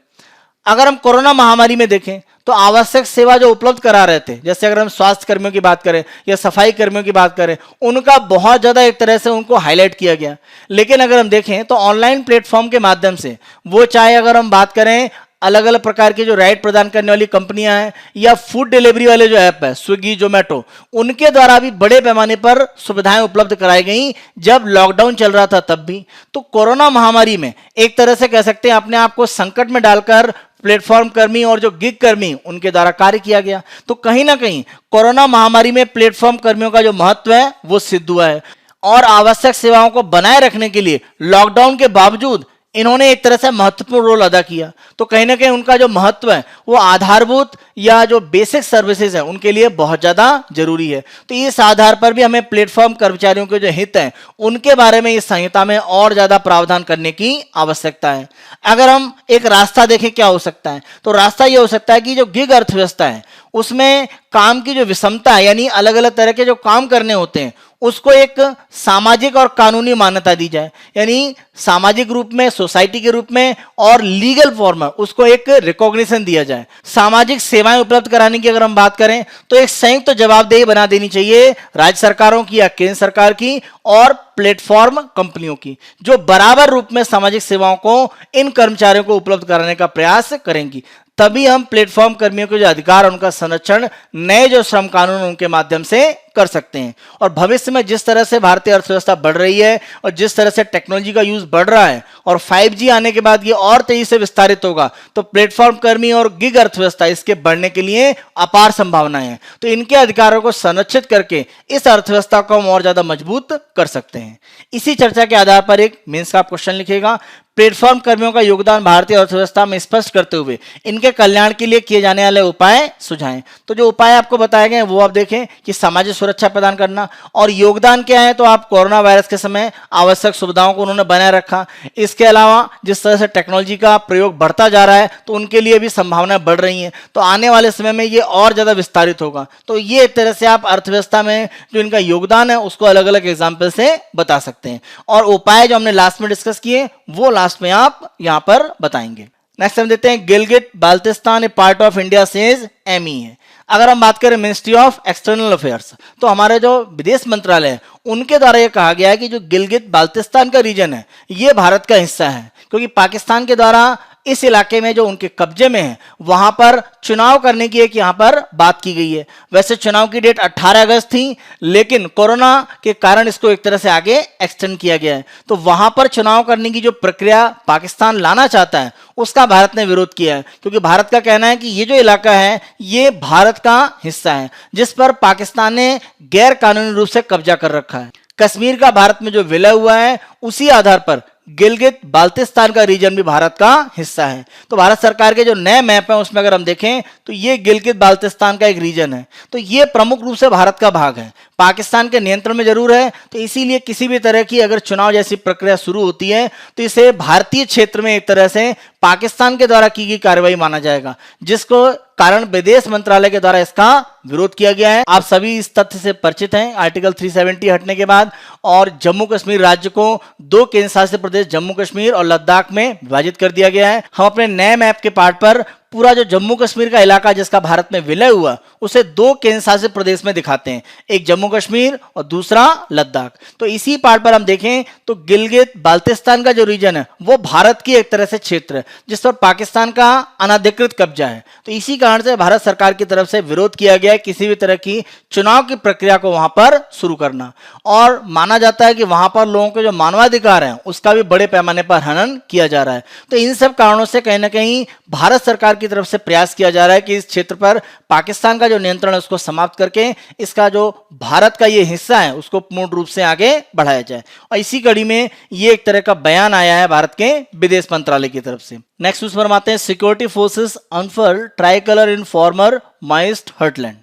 अगर हम कोरोना महामारी में देखें तो आवश्यक सेवा जो उपलब्ध करा रहे थे, जैसे अगर हम स्वास्थ्य कर्मियों की बात करें या सफाई कर्मियों की बात करें, उनका बहुत ज्यादा एक तरह से उनको हाईलाइट किया गया। लेकिन अगर हम देखें तो ऑनलाइन प्लेटफॉर्म के माध्यम से वो, चाहे अगर हम बात करें अलग अलग प्रकार के जो राइड प्रदान करने वाली कंपनियां हैं या फूड डिलीवरी वाले जो ऐप है स्विगी जोमेटो, उनके द्वारा भी बड़े पैमाने पर सुविधाएं उपलब्ध कराई गई जब लॉकडाउन चल रहा था तब भी। तो कोरोना महामारी में एक तरह से कह सकते हैं अपने आप को संकट में डालकर प्लेटफॉर्म कर्मी और जो गिग कर्मी उनके द्वारा कार्य किया गया। तो कहीं ना कहीं कोरोना महामारी में प्लेटफॉर्म कर्मियों का जो महत्व है वो सिद्ध हुआ है और आवश्यक सेवाओं को बनाए रखने के लिए लॉकडाउन के बावजूद इन्होंने एक तरह से महत्वपूर्ण रोल अदा किया। तो कहीं ना कहीं उनका जो महत्व है वो आधारभूत या जो बेसिक सर्विसेज है उनके लिए बहुत ज्यादा जरूरी है। तो इस आधार पर भी हमें प्लेटफॉर्म कर्मचारियों के जो हित हैं उनके बारे में इस संहिता में और ज्यादा प्रावधान करने की आवश्यकता है। अगर हम एक रास्ता देखें क्या हो सकता है, तो रास्ता यह हो सकता है कि जो गिग अर्थव्यवस्था है उसमें काम की जो विषमता है, यानी अलग अलग तरह के जो काम करने होते हैं उसको एक सामाजिक और कानूनी मान्यता दी जाए, यानी सामाजिक रूप में, सोसाइटी के रूप में और लीगल फॉर्म में उसको एक रिकॉग्निशन दिया जाए। सामाजिक सेवाएं उपलब्ध कराने की अगर हम बात करें तो एक संयुक्त जवाबदेही बना देनी चाहिए राज्य सरकारों की या केंद्र सरकार की और प्लेटफॉर्म कंपनियों की, जो बराबर रूप में सामाजिक सेवाओं को इन कर्मचारियों को उपलब्ध कराने का प्रयास करेंगी। तभी हम प्लेटफॉर्म कर्मियों के जो अधिकार उनका संरक्षण नए जो श्रम कानून उनके माध्यम से कर सकते हैं। और भविष्य में जिस तरह से भारतीय अर्थव्यवस्था बढ़ रही है और जिस तरह से टेक्नोलॉजी का यूज बढ़ रहा है और 5G आने के बाद ये और तेजी से विस्तारित होगा, तो प्लेटफॉर्म कर्मी और गिग अर्थव्यवस्था इसके बढ़ने के लिए अपार संभावनाएं हैं। तो इनके अधिकारों को संरक्षित करके इस अर्थव्यवस्था को हम और ज्यादा मजबूत कर सकते हैं। इसी चर्चा के आधार पर एक मेंस का क्वेश्चन लिखेगा, प्लेटफॉर्म कर्मियों का योगदान भारतीय अर्थव्यवस्था में स्पष्ट करते हुए इनके कल्याण के लिए किए जाने वाले उपाय सुझाएं। तो जो उपाय आपको बताए गए वो आप देखें कि सामाजिक सुरक्षा प्रदान करना, और योगदान क्या है, तो आप कोरोना वायरस के समय आवश्यक सुविधाओं को उन्होंने बनाए रखा। इसके अलावा जिस तरह से टेक्नोलॉजी का प्रयोग बढ़ता जा रहा है तो उनके लिए भी संभावनाएं बढ़ रही हैं, तो आने वाले समय में ये और ज्यादा विस्तारित होगा। तो ये एक तरह से आप अर्थव्यवस्था में जो इनका योगदान है उसको अलग अलग एग्जाम्पल से बता सकते हैं, और उपाय जो हमने लास्ट में डिस्कस किए वो लास्ट में आप यहां पर बताएंगे। नेक्स्ट हम देते हैं, Gilgit Baltistan a part of India says MEA है। अगर हम बात करें मिनिस्ट्री ऑफ एक्सटर्नल अफेयर्स, तो हमारे जो विदेश मंत्रालय है उनके द्वारा यह कहा गया है कि जो गिलगित बाल्टिस्तान का रीजन है ये भारत का हिस्सा है, क्योंकि पाकिस्तान के द्वारा इस इलाके में जो उनके कब्जे में है वहां पर चुनाव करने की एक यहां पर बात की गई है। वैसे चुनाव की डेट 18 अगस्त थी, लेकिन कोरोना के कारण इसको एक तरह से आगे एक्सटेंड किया गया है। तो वहां पर चुनाव करने की जो प्रक्रिया पाकिस्तान लाना चाहता है उसका भारत ने विरोध किया है, क्योंकि भारत का कहना है कि ये जो इलाका है ये भारत का हिस्सा है जिस पर पाकिस्तान ने गैर कानूनी रूप से कब्जा कर रखा है। कश्मीर का भारत में जो विलय हुआ है उसी आधार पर गिलगित बाल्टिस्तान का रीजन भी भारत का हिस्सा है। तो भारत सरकार के जो नए मैप है उसमें अगर हम देखें तो ये गिलगित बाल्टिस्तान का एक रीजन है, तो ये प्रमुख रूप से भारत का भाग है, पाकिस्तान के नियंत्रण में जरूर है। तो इसीलिए किसी भी तरह की अगर चुनाव जैसी प्रक्रिया शुरू होती है तो इसे भारतीय क्षेत्र में एक तरह से पाकिस्तान के द्वारा की गई कार्रवाई माना जाएगा, जिसको कारण विदेश मंत्रालय के द्वारा इसका विरोध किया गया है। आप सभी इस तथ्य से परिचित हैं आर्टिकल 370 हटने के बाद, और जम्मू कश्मीर राज्य को 2 केंद्र शासित प्रदेश जम्मू कश्मीर और लद्दाख में विभाजित कर दिया गया है। हम अपने नए मैप के पार्ट पर पूरा जो जम्मू कश्मीर का इलाका जिसका भारत में विलय हुआ उसे 2 केंद्र शासित प्रदेश में दिखाते हैं, एक जम्मू कश्मीर और दूसरा लद्दाख। तो इसी पार्ट पर हम देखें तो गिलगित बाल्टिस्तान का जो रीजन है वो भारत की एक तरह से क्षेत्र है जिस पर पाकिस्तान का अनाधिकृत कब्जा है। तो इसी कारण से भारत सरकार की तरफ से विरोध किया गया है किसी भी तरह की चुनाव की प्रक्रिया को वहां पर शुरू करना, और माना जाता है कि वहां पर लोगों के जो मानवाधिकार हैं उसका भी बड़े पैमाने पर हनन किया जा रहा है। तो इन सब कारणों से कहीं ना कहीं भारत सरकार की तरफ से प्रयास किया जा रहा है कि इस क्षेत्र पर पाकिस्तान का जो नियंत्रण है उसको समाप्त करके इसका जो भारत का ये हिस्सा है उसको पूर्ण रूप से आगे बढ़ाया जाए, और इसी कड़ी में ये एक तरह का बयान आया है भारत के विदेश मंत्रालय की तरफ से। नेक्स्ट उस पर आते हैं, security forces unfurl tricolour in former Maoist heartland.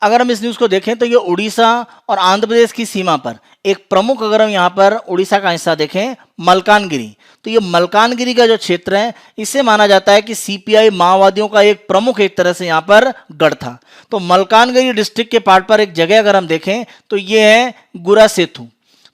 अगर हम इस न्यूज को देखें तो ये उड़ीसा और आंध्र प्रदेश की सीमा पर एक प्रमुख, अगर हम यहाँ पर उड़ीसा का हिस्सा देखें मलकानगिरी, तो ये मलकानगिरी का जो क्षेत्र है इसे माना जाता है कि सीपीआई माओवादियों का एक प्रमुख एक तरह से यहाँ पर गढ़ था। तो मलकानगिरी डिस्ट्रिक्ट के पार्ट पर एक जगह अगर हम देखें तो ये है गुरा सेतु।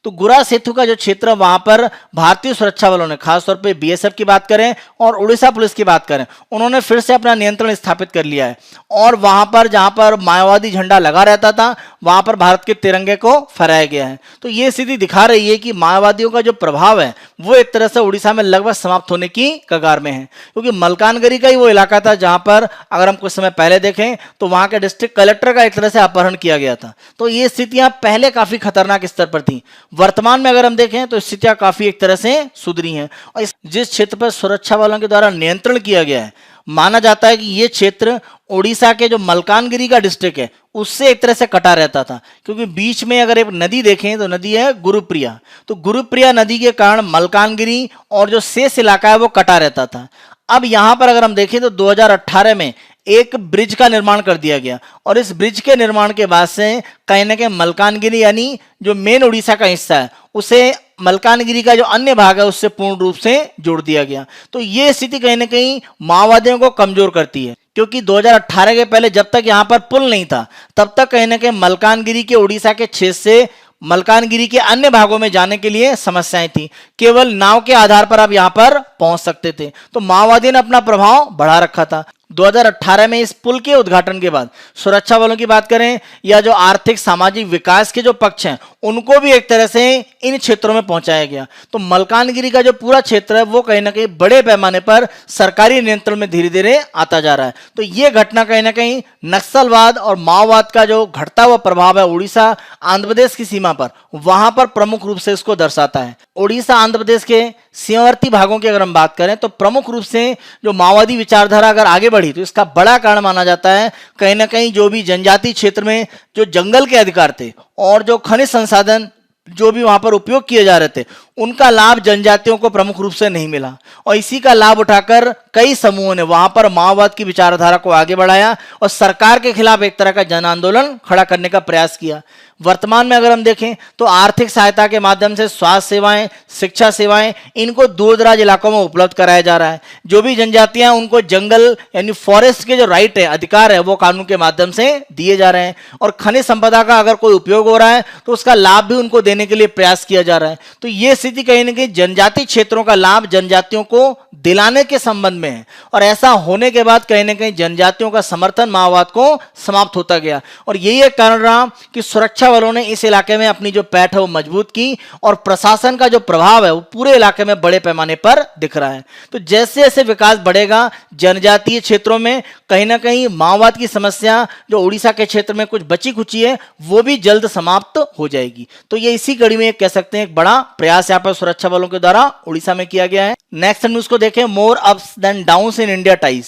तो गुरा सेतु का जो क्षेत्र है वहां पर भारतीय सुरक्षा बलों ने, खासतौर पे बीएसएफ की बात करें और उड़ीसा पुलिस की बात करें, उन्होंने फिर से अपना नियंत्रण स्थापित कर लिया है, और वहां पर जहां पर माओवादी झंडा लगा रहता था वहां पर भारत के तिरंगे को फहराया गया है। तो ये स्थिति दिखा रही है कि माओवादियों का जो प्रभाव है वो एक तरह से उड़ीसा में लगभग समाप्त होने की कगार में है, क्योंकि मलकानगिरी का ही वो इलाका था जहां पर अगर हम कुछ समय पहले देखें तो वहां के डिस्ट्रिक्ट कलेक्टर का एक तरह से अपहरण किया गया था। तो ये स्थितियां पहले काफी खतरनाक स्तर पर थी, वर्तमान में अगर हम देखें तो स्थितियां काफी एक तरह से सुधरी हैं, और जिस क्षेत्र पर सुरक्षा बलों के द्वारा नियंत्रण किया गया है माना जाता है कि यह क्षेत्र उड़ीसा के जो मलकानगिरी का डिस्ट्रिक्ट है उससे एक तरह से कटा रहता था, क्योंकि बीच में अगर एक नदी देखें तो नदी है गुरुप्रिया। तो गुरुप्रिया नदी के कारण मलकानगिरी और जो शेष इलाका है वो कटा रहता था। अब यहां पर अगर हम देखें तो 2018 में एक ब्रिज का निर्माण कर दिया गया, और इस ब्रिज के निर्माण के बाद से कहीं ना कहीं मलकानगिरी यानी जो मेन उड़ीसा का हिस्सा है उसे मलकानगिरी का जो अन्य भाग है उससे पूर्ण रूप से जोड़ दिया गया। तो ये स्थिति कहीं ना कहीं माओवादियों को कमजोर करती है, क्योंकि 2018 के पहले जब तक यहां पर पुल नहीं था तब तक कहीं ना कहीं मलकानगिरी के उड़ीसा के क्षेत्र से मलकानगिरी के अन्य भागों में जाने के लिए समस्याएं थी, केवल नाव के आधार पर आप यहां पर पहुंच सकते थे। तो माओवादियों ने अपना प्रभाव बढ़ा रखा था। 2018 में इस पुल के उद्घाटन के बाद सुरक्षा बलों की बात करें या जो आर्थिक सामाजिक विकास के जो पक्ष हैं उनको भी एक तरह से इन क्षेत्रों में पहुंचाया गया। तो मलकानगिरी का जो पूरा क्षेत्र है वो कहीं ना कहीं बड़े पैमाने पर सरकारी नियंत्रण में धीरे धीरे आता जा रहा है। तो ये घटना कहीं ना कहीं नक्सलवाद और माओवाद का जो घटता हुआ प्रभाव है उड़ीसा आंध्र प्रदेश की सीमा पर, वहां पर प्रमुख रूप से इसको दर्शाता है। उड़ीसा आंध्र प्रदेश के सीमावर्ती भागों की अगर हम बात करें तो प्रमुख रूप से जो माओवादी विचारधारा अगर आगे बढ़ी तो इसका बड़ा कारण माना जाता है कहीं ना कहीं जो भी जनजातीय क्षेत्र में जो जंगल के अधिकार थे और जो खनिज संसाधन जो भी वहां पर उपयोग किए जा रहे थे उनका लाभ जनजातियों को प्रमुख रूप से नहीं मिला और इसी का लाभ उठाकर कई समूहों ने वहां पर माओवाद की विचारधारा को आगे बढ़ाया और सरकार के खिलाफ एक तरह का जन आंदोलन खड़ा करने का प्रयास किया। वर्तमान में अगर हम देखें तो आर्थिक सहायता के माध्यम से स्वास्थ्य सेवाएं, शिक्षा सेवाएं इनको दूर दराज इलाकों में उपलब्ध कराया जा रहा है। जो भी जनजातियां उनको जंगल यानी फॉरेस्ट के जो राइट है, अधिकार है, वो कानून के माध्यम से दिए जा रहे हैं और खनिज संपदा का अगर कोई उपयोग हो रहा है तो उसका लाभ भी उनको देने के लिए प्रयास किया जा रहा है। तो ये स्थिति कहीं ना कहीं जनजातीय क्षेत्रों का लाभ जनजातियों को दिलाने के संबंध में है और ऐसा होने के बाद कहीं ना कहीं जनजातियों का समर्थन माओवाद को समाप्त होता गया और यही एक कारण रहा कि सुरक्षा बलों ने इस इलाके में अपनी जो पैठ है वो मजबूत की और प्रशासन का जो प्रभाव है वो पूरे इलाके में बड़े पैमाने पर दिख रहा है। तो जैसे जैसे विकास बढ़ेगा जनजातीय क्षेत्रों में कहीं ना कहीं माओवाद की समस्या जो उड़ीसा के क्षेत्र में कुछ बची खुची है वो भी जल्द समाप्त हो जाएगी। तो ये इसी कड़ी में कह सकते हैं एक बड़ा प्रयास यहाँ पर सुरक्षा बलों के द्वारा उड़ीसा में किया गया है। नेक्स्ट न्यूज को देखें, more ups than downs in India ties.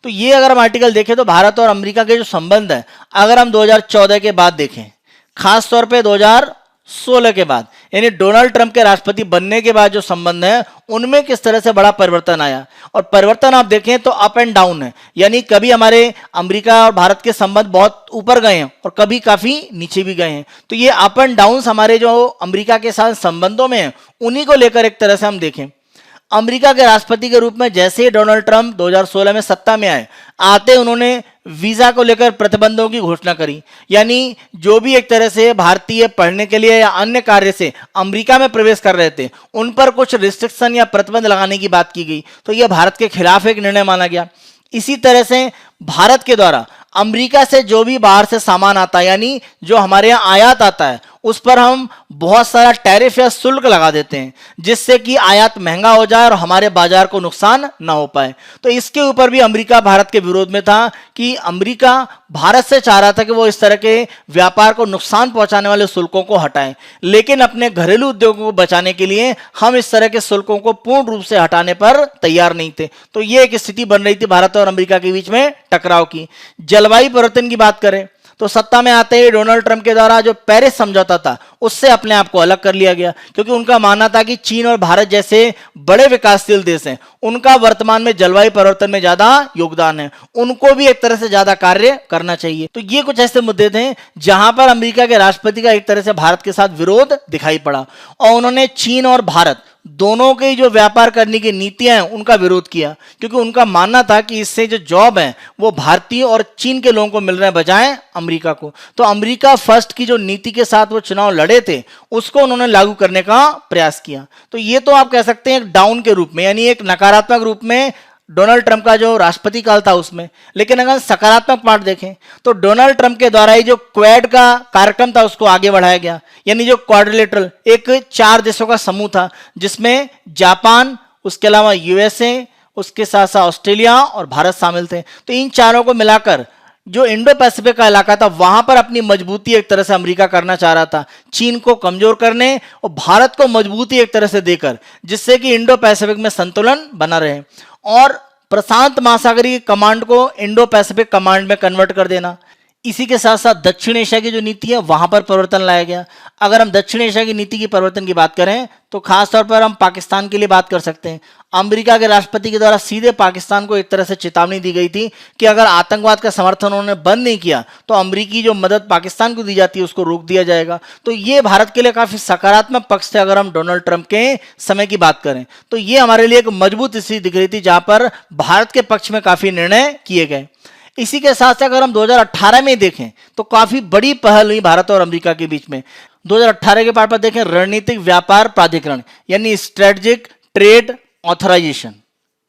तो ये अगर हम आर्टिकल देखें तो भारत और अमेरिका के जो संबंध है अगर हम 2014 के बाद देखें, खास तौर पे 2016 के बाद यानी डोनाल्ड ट्रंप के राष्ट्रपति बनने के बाद जो संबंध है उनमें किस तरह से बड़ा परिवर्तन आया और परिवर्तन आप देखें तो अप एंड डाउन है। यानी कभी हमारे अमेरिका और भारत के संबंध बहुत ऊपर गए हैं और कभी काफी नीचे भी गए हैं। तो ये अप एंड डाउन हमारे जो अमेरिका के साथ संबंधों में है उन्हीं को लेकर एक तरह से हम देखें। अमेरिका के राष्ट्रपति के रूप में जैसे ही डोनाल्ड ट्रंप 2016 में सत्ता में आते उन्होंने वीजा को लेकर प्रतिबंधों की घोषणा करी। यानी जो भी एक तरह से भारतीय पढ़ने के लिए या अन्य कार्य से अमेरिका में प्रवेश कर रहे थे उन पर कुछ रिस्ट्रिक्शन या प्रतिबंध लगाने की बात की गई। तो यह भारत के खिलाफ एक निर्णय माना गया। इसी तरह से भारत के द्वारा अमेरिका से जो भी बाहर से सामान आता है यानी जो हमारे यहाँ आयात आता है उस पर हम बहुत सारा टैरिफ या शुल्क लगा देते हैं जिससे कि आयात महंगा हो जाए और हमारे बाजार को नुकसान ना हो पाए। तो इसके ऊपर भी अमेरिका भारत के विरोध में था कि अमेरिका भारत से चाह रहा था कि वो इस तरह के व्यापार को नुकसान पहुंचाने वाले शुल्कों को हटाएं, लेकिन अपने घरेलू उद्योगों को बचाने के लिए हम इस तरह के शुल्कों को पूर्ण रूप से हटाने पर तैयार नहीं थे। तो ये एक स्थिति बन रही थी भारत और अमेरिका के बीच में टकराव की। जलवायु परिवर्तन की बात करें तो सत्ता में आते ही डोनाल्ड ट्रंप के द्वारा जो पेरिस समझौता था उससे अपने आप को अलग कर लिया गया क्योंकि उनका मानना था कि चीन और भारत जैसे बड़े विकासशील देश हैं, उनका वर्तमान में जलवायु परिवर्तन में ज्यादा योगदान है, उनको भी एक तरह से ज्यादा कार्य करना चाहिए। तो ये कुछ ऐसे मुद्दे थे जहां पर अमेरिका के राष्ट्रपति का एक तरह से भारत के साथ विरोध दिखाई पड़ा और उन्होंने चीन और भारत दोनों के जो व्यापार करने की नीतियां हैं उनका विरोध किया क्योंकि उनका मानना था कि इससे जो जॉब है वो भारतीय और चीन के लोगों को मिल रहे हैं बजाय अमेरिका को। तो अमेरिका फर्स्ट की जो नीति के साथ वो चुनाव लड़े थे उसको उन्होंने लागू करने का प्रयास किया। तो ये तो आप कह सकते हैं एक डाउन के रूप में यानी एक नकारात्मक रूप में डोनाल्ड ट्रंप का जो राष्ट्रपति काल था उसमें। लेकिन अगर सकारात्मक पार्ट देखें तो डोनाल्ड ट्रंप के द्वारा ही जो क्वाड का कार्यक्रम था उसको आगे बढ़ाया गया यानी जो क्वाड्रिलेटरल एक 4 देशों का समूह था जिसमें जापान, उसके अलावा यूएसए, उसके साथ साथ ऑस्ट्रेलिया और भारत शामिल थे। तो इन चारों को मिलाकर जो इंडो पैसिफिक का इलाका था वहां पर अपनी मजबूती एक तरह से अमेरिका करना चाह रहा था, चीन को कमजोर करने और भारत को मजबूती एक तरह से देकर, जिससे कि इंडो पैसिफिक में संतुलन बना रहे और प्रशांत महासागरीय कमांड को इंडो पैसिफिक कमांड में कन्वर्ट कर देना। इसी के साथ साथ दक्षिण एशिया की जो नीति है वहां पर परिवर्तन लाया गया। अगर हम दक्षिण एशिया की नीति की परिवर्तन की बात करें तो खास तौर पर हम पाकिस्तान के लिए बात कर सकते हैं। अमेरिका के राष्ट्रपति के द्वारा सीधे पाकिस्तान को एक तरह से चेतावनी दी गई थी कि अगर आतंकवाद का समर्थन उन्होंने बंद नहीं किया तो अमेरिकी जो मदद पाकिस्तान को दी जाती है उसको रोक दिया जाएगा। तो ये भारत के लिए काफी सकारात्मक पक्ष थे। अगर हम डोनाल्ड ट्रंप के समय की बात करें तो ये हमारे लिए एक मजबूत स्थिति दिख रही थी जहां पर भारत के पक्ष में काफी निर्णय किए गए। इसी के साथ साथ अगर हम 2018 में देखें तो काफी बड़ी पहल हुई भारत और अमेरिका के बीच में। 2018 के पार्ट पर देखें रणनीतिक व्यापार प्राधिकरण यानी स्ट्रेटेजिक ट्रेड ऑथराइजेशन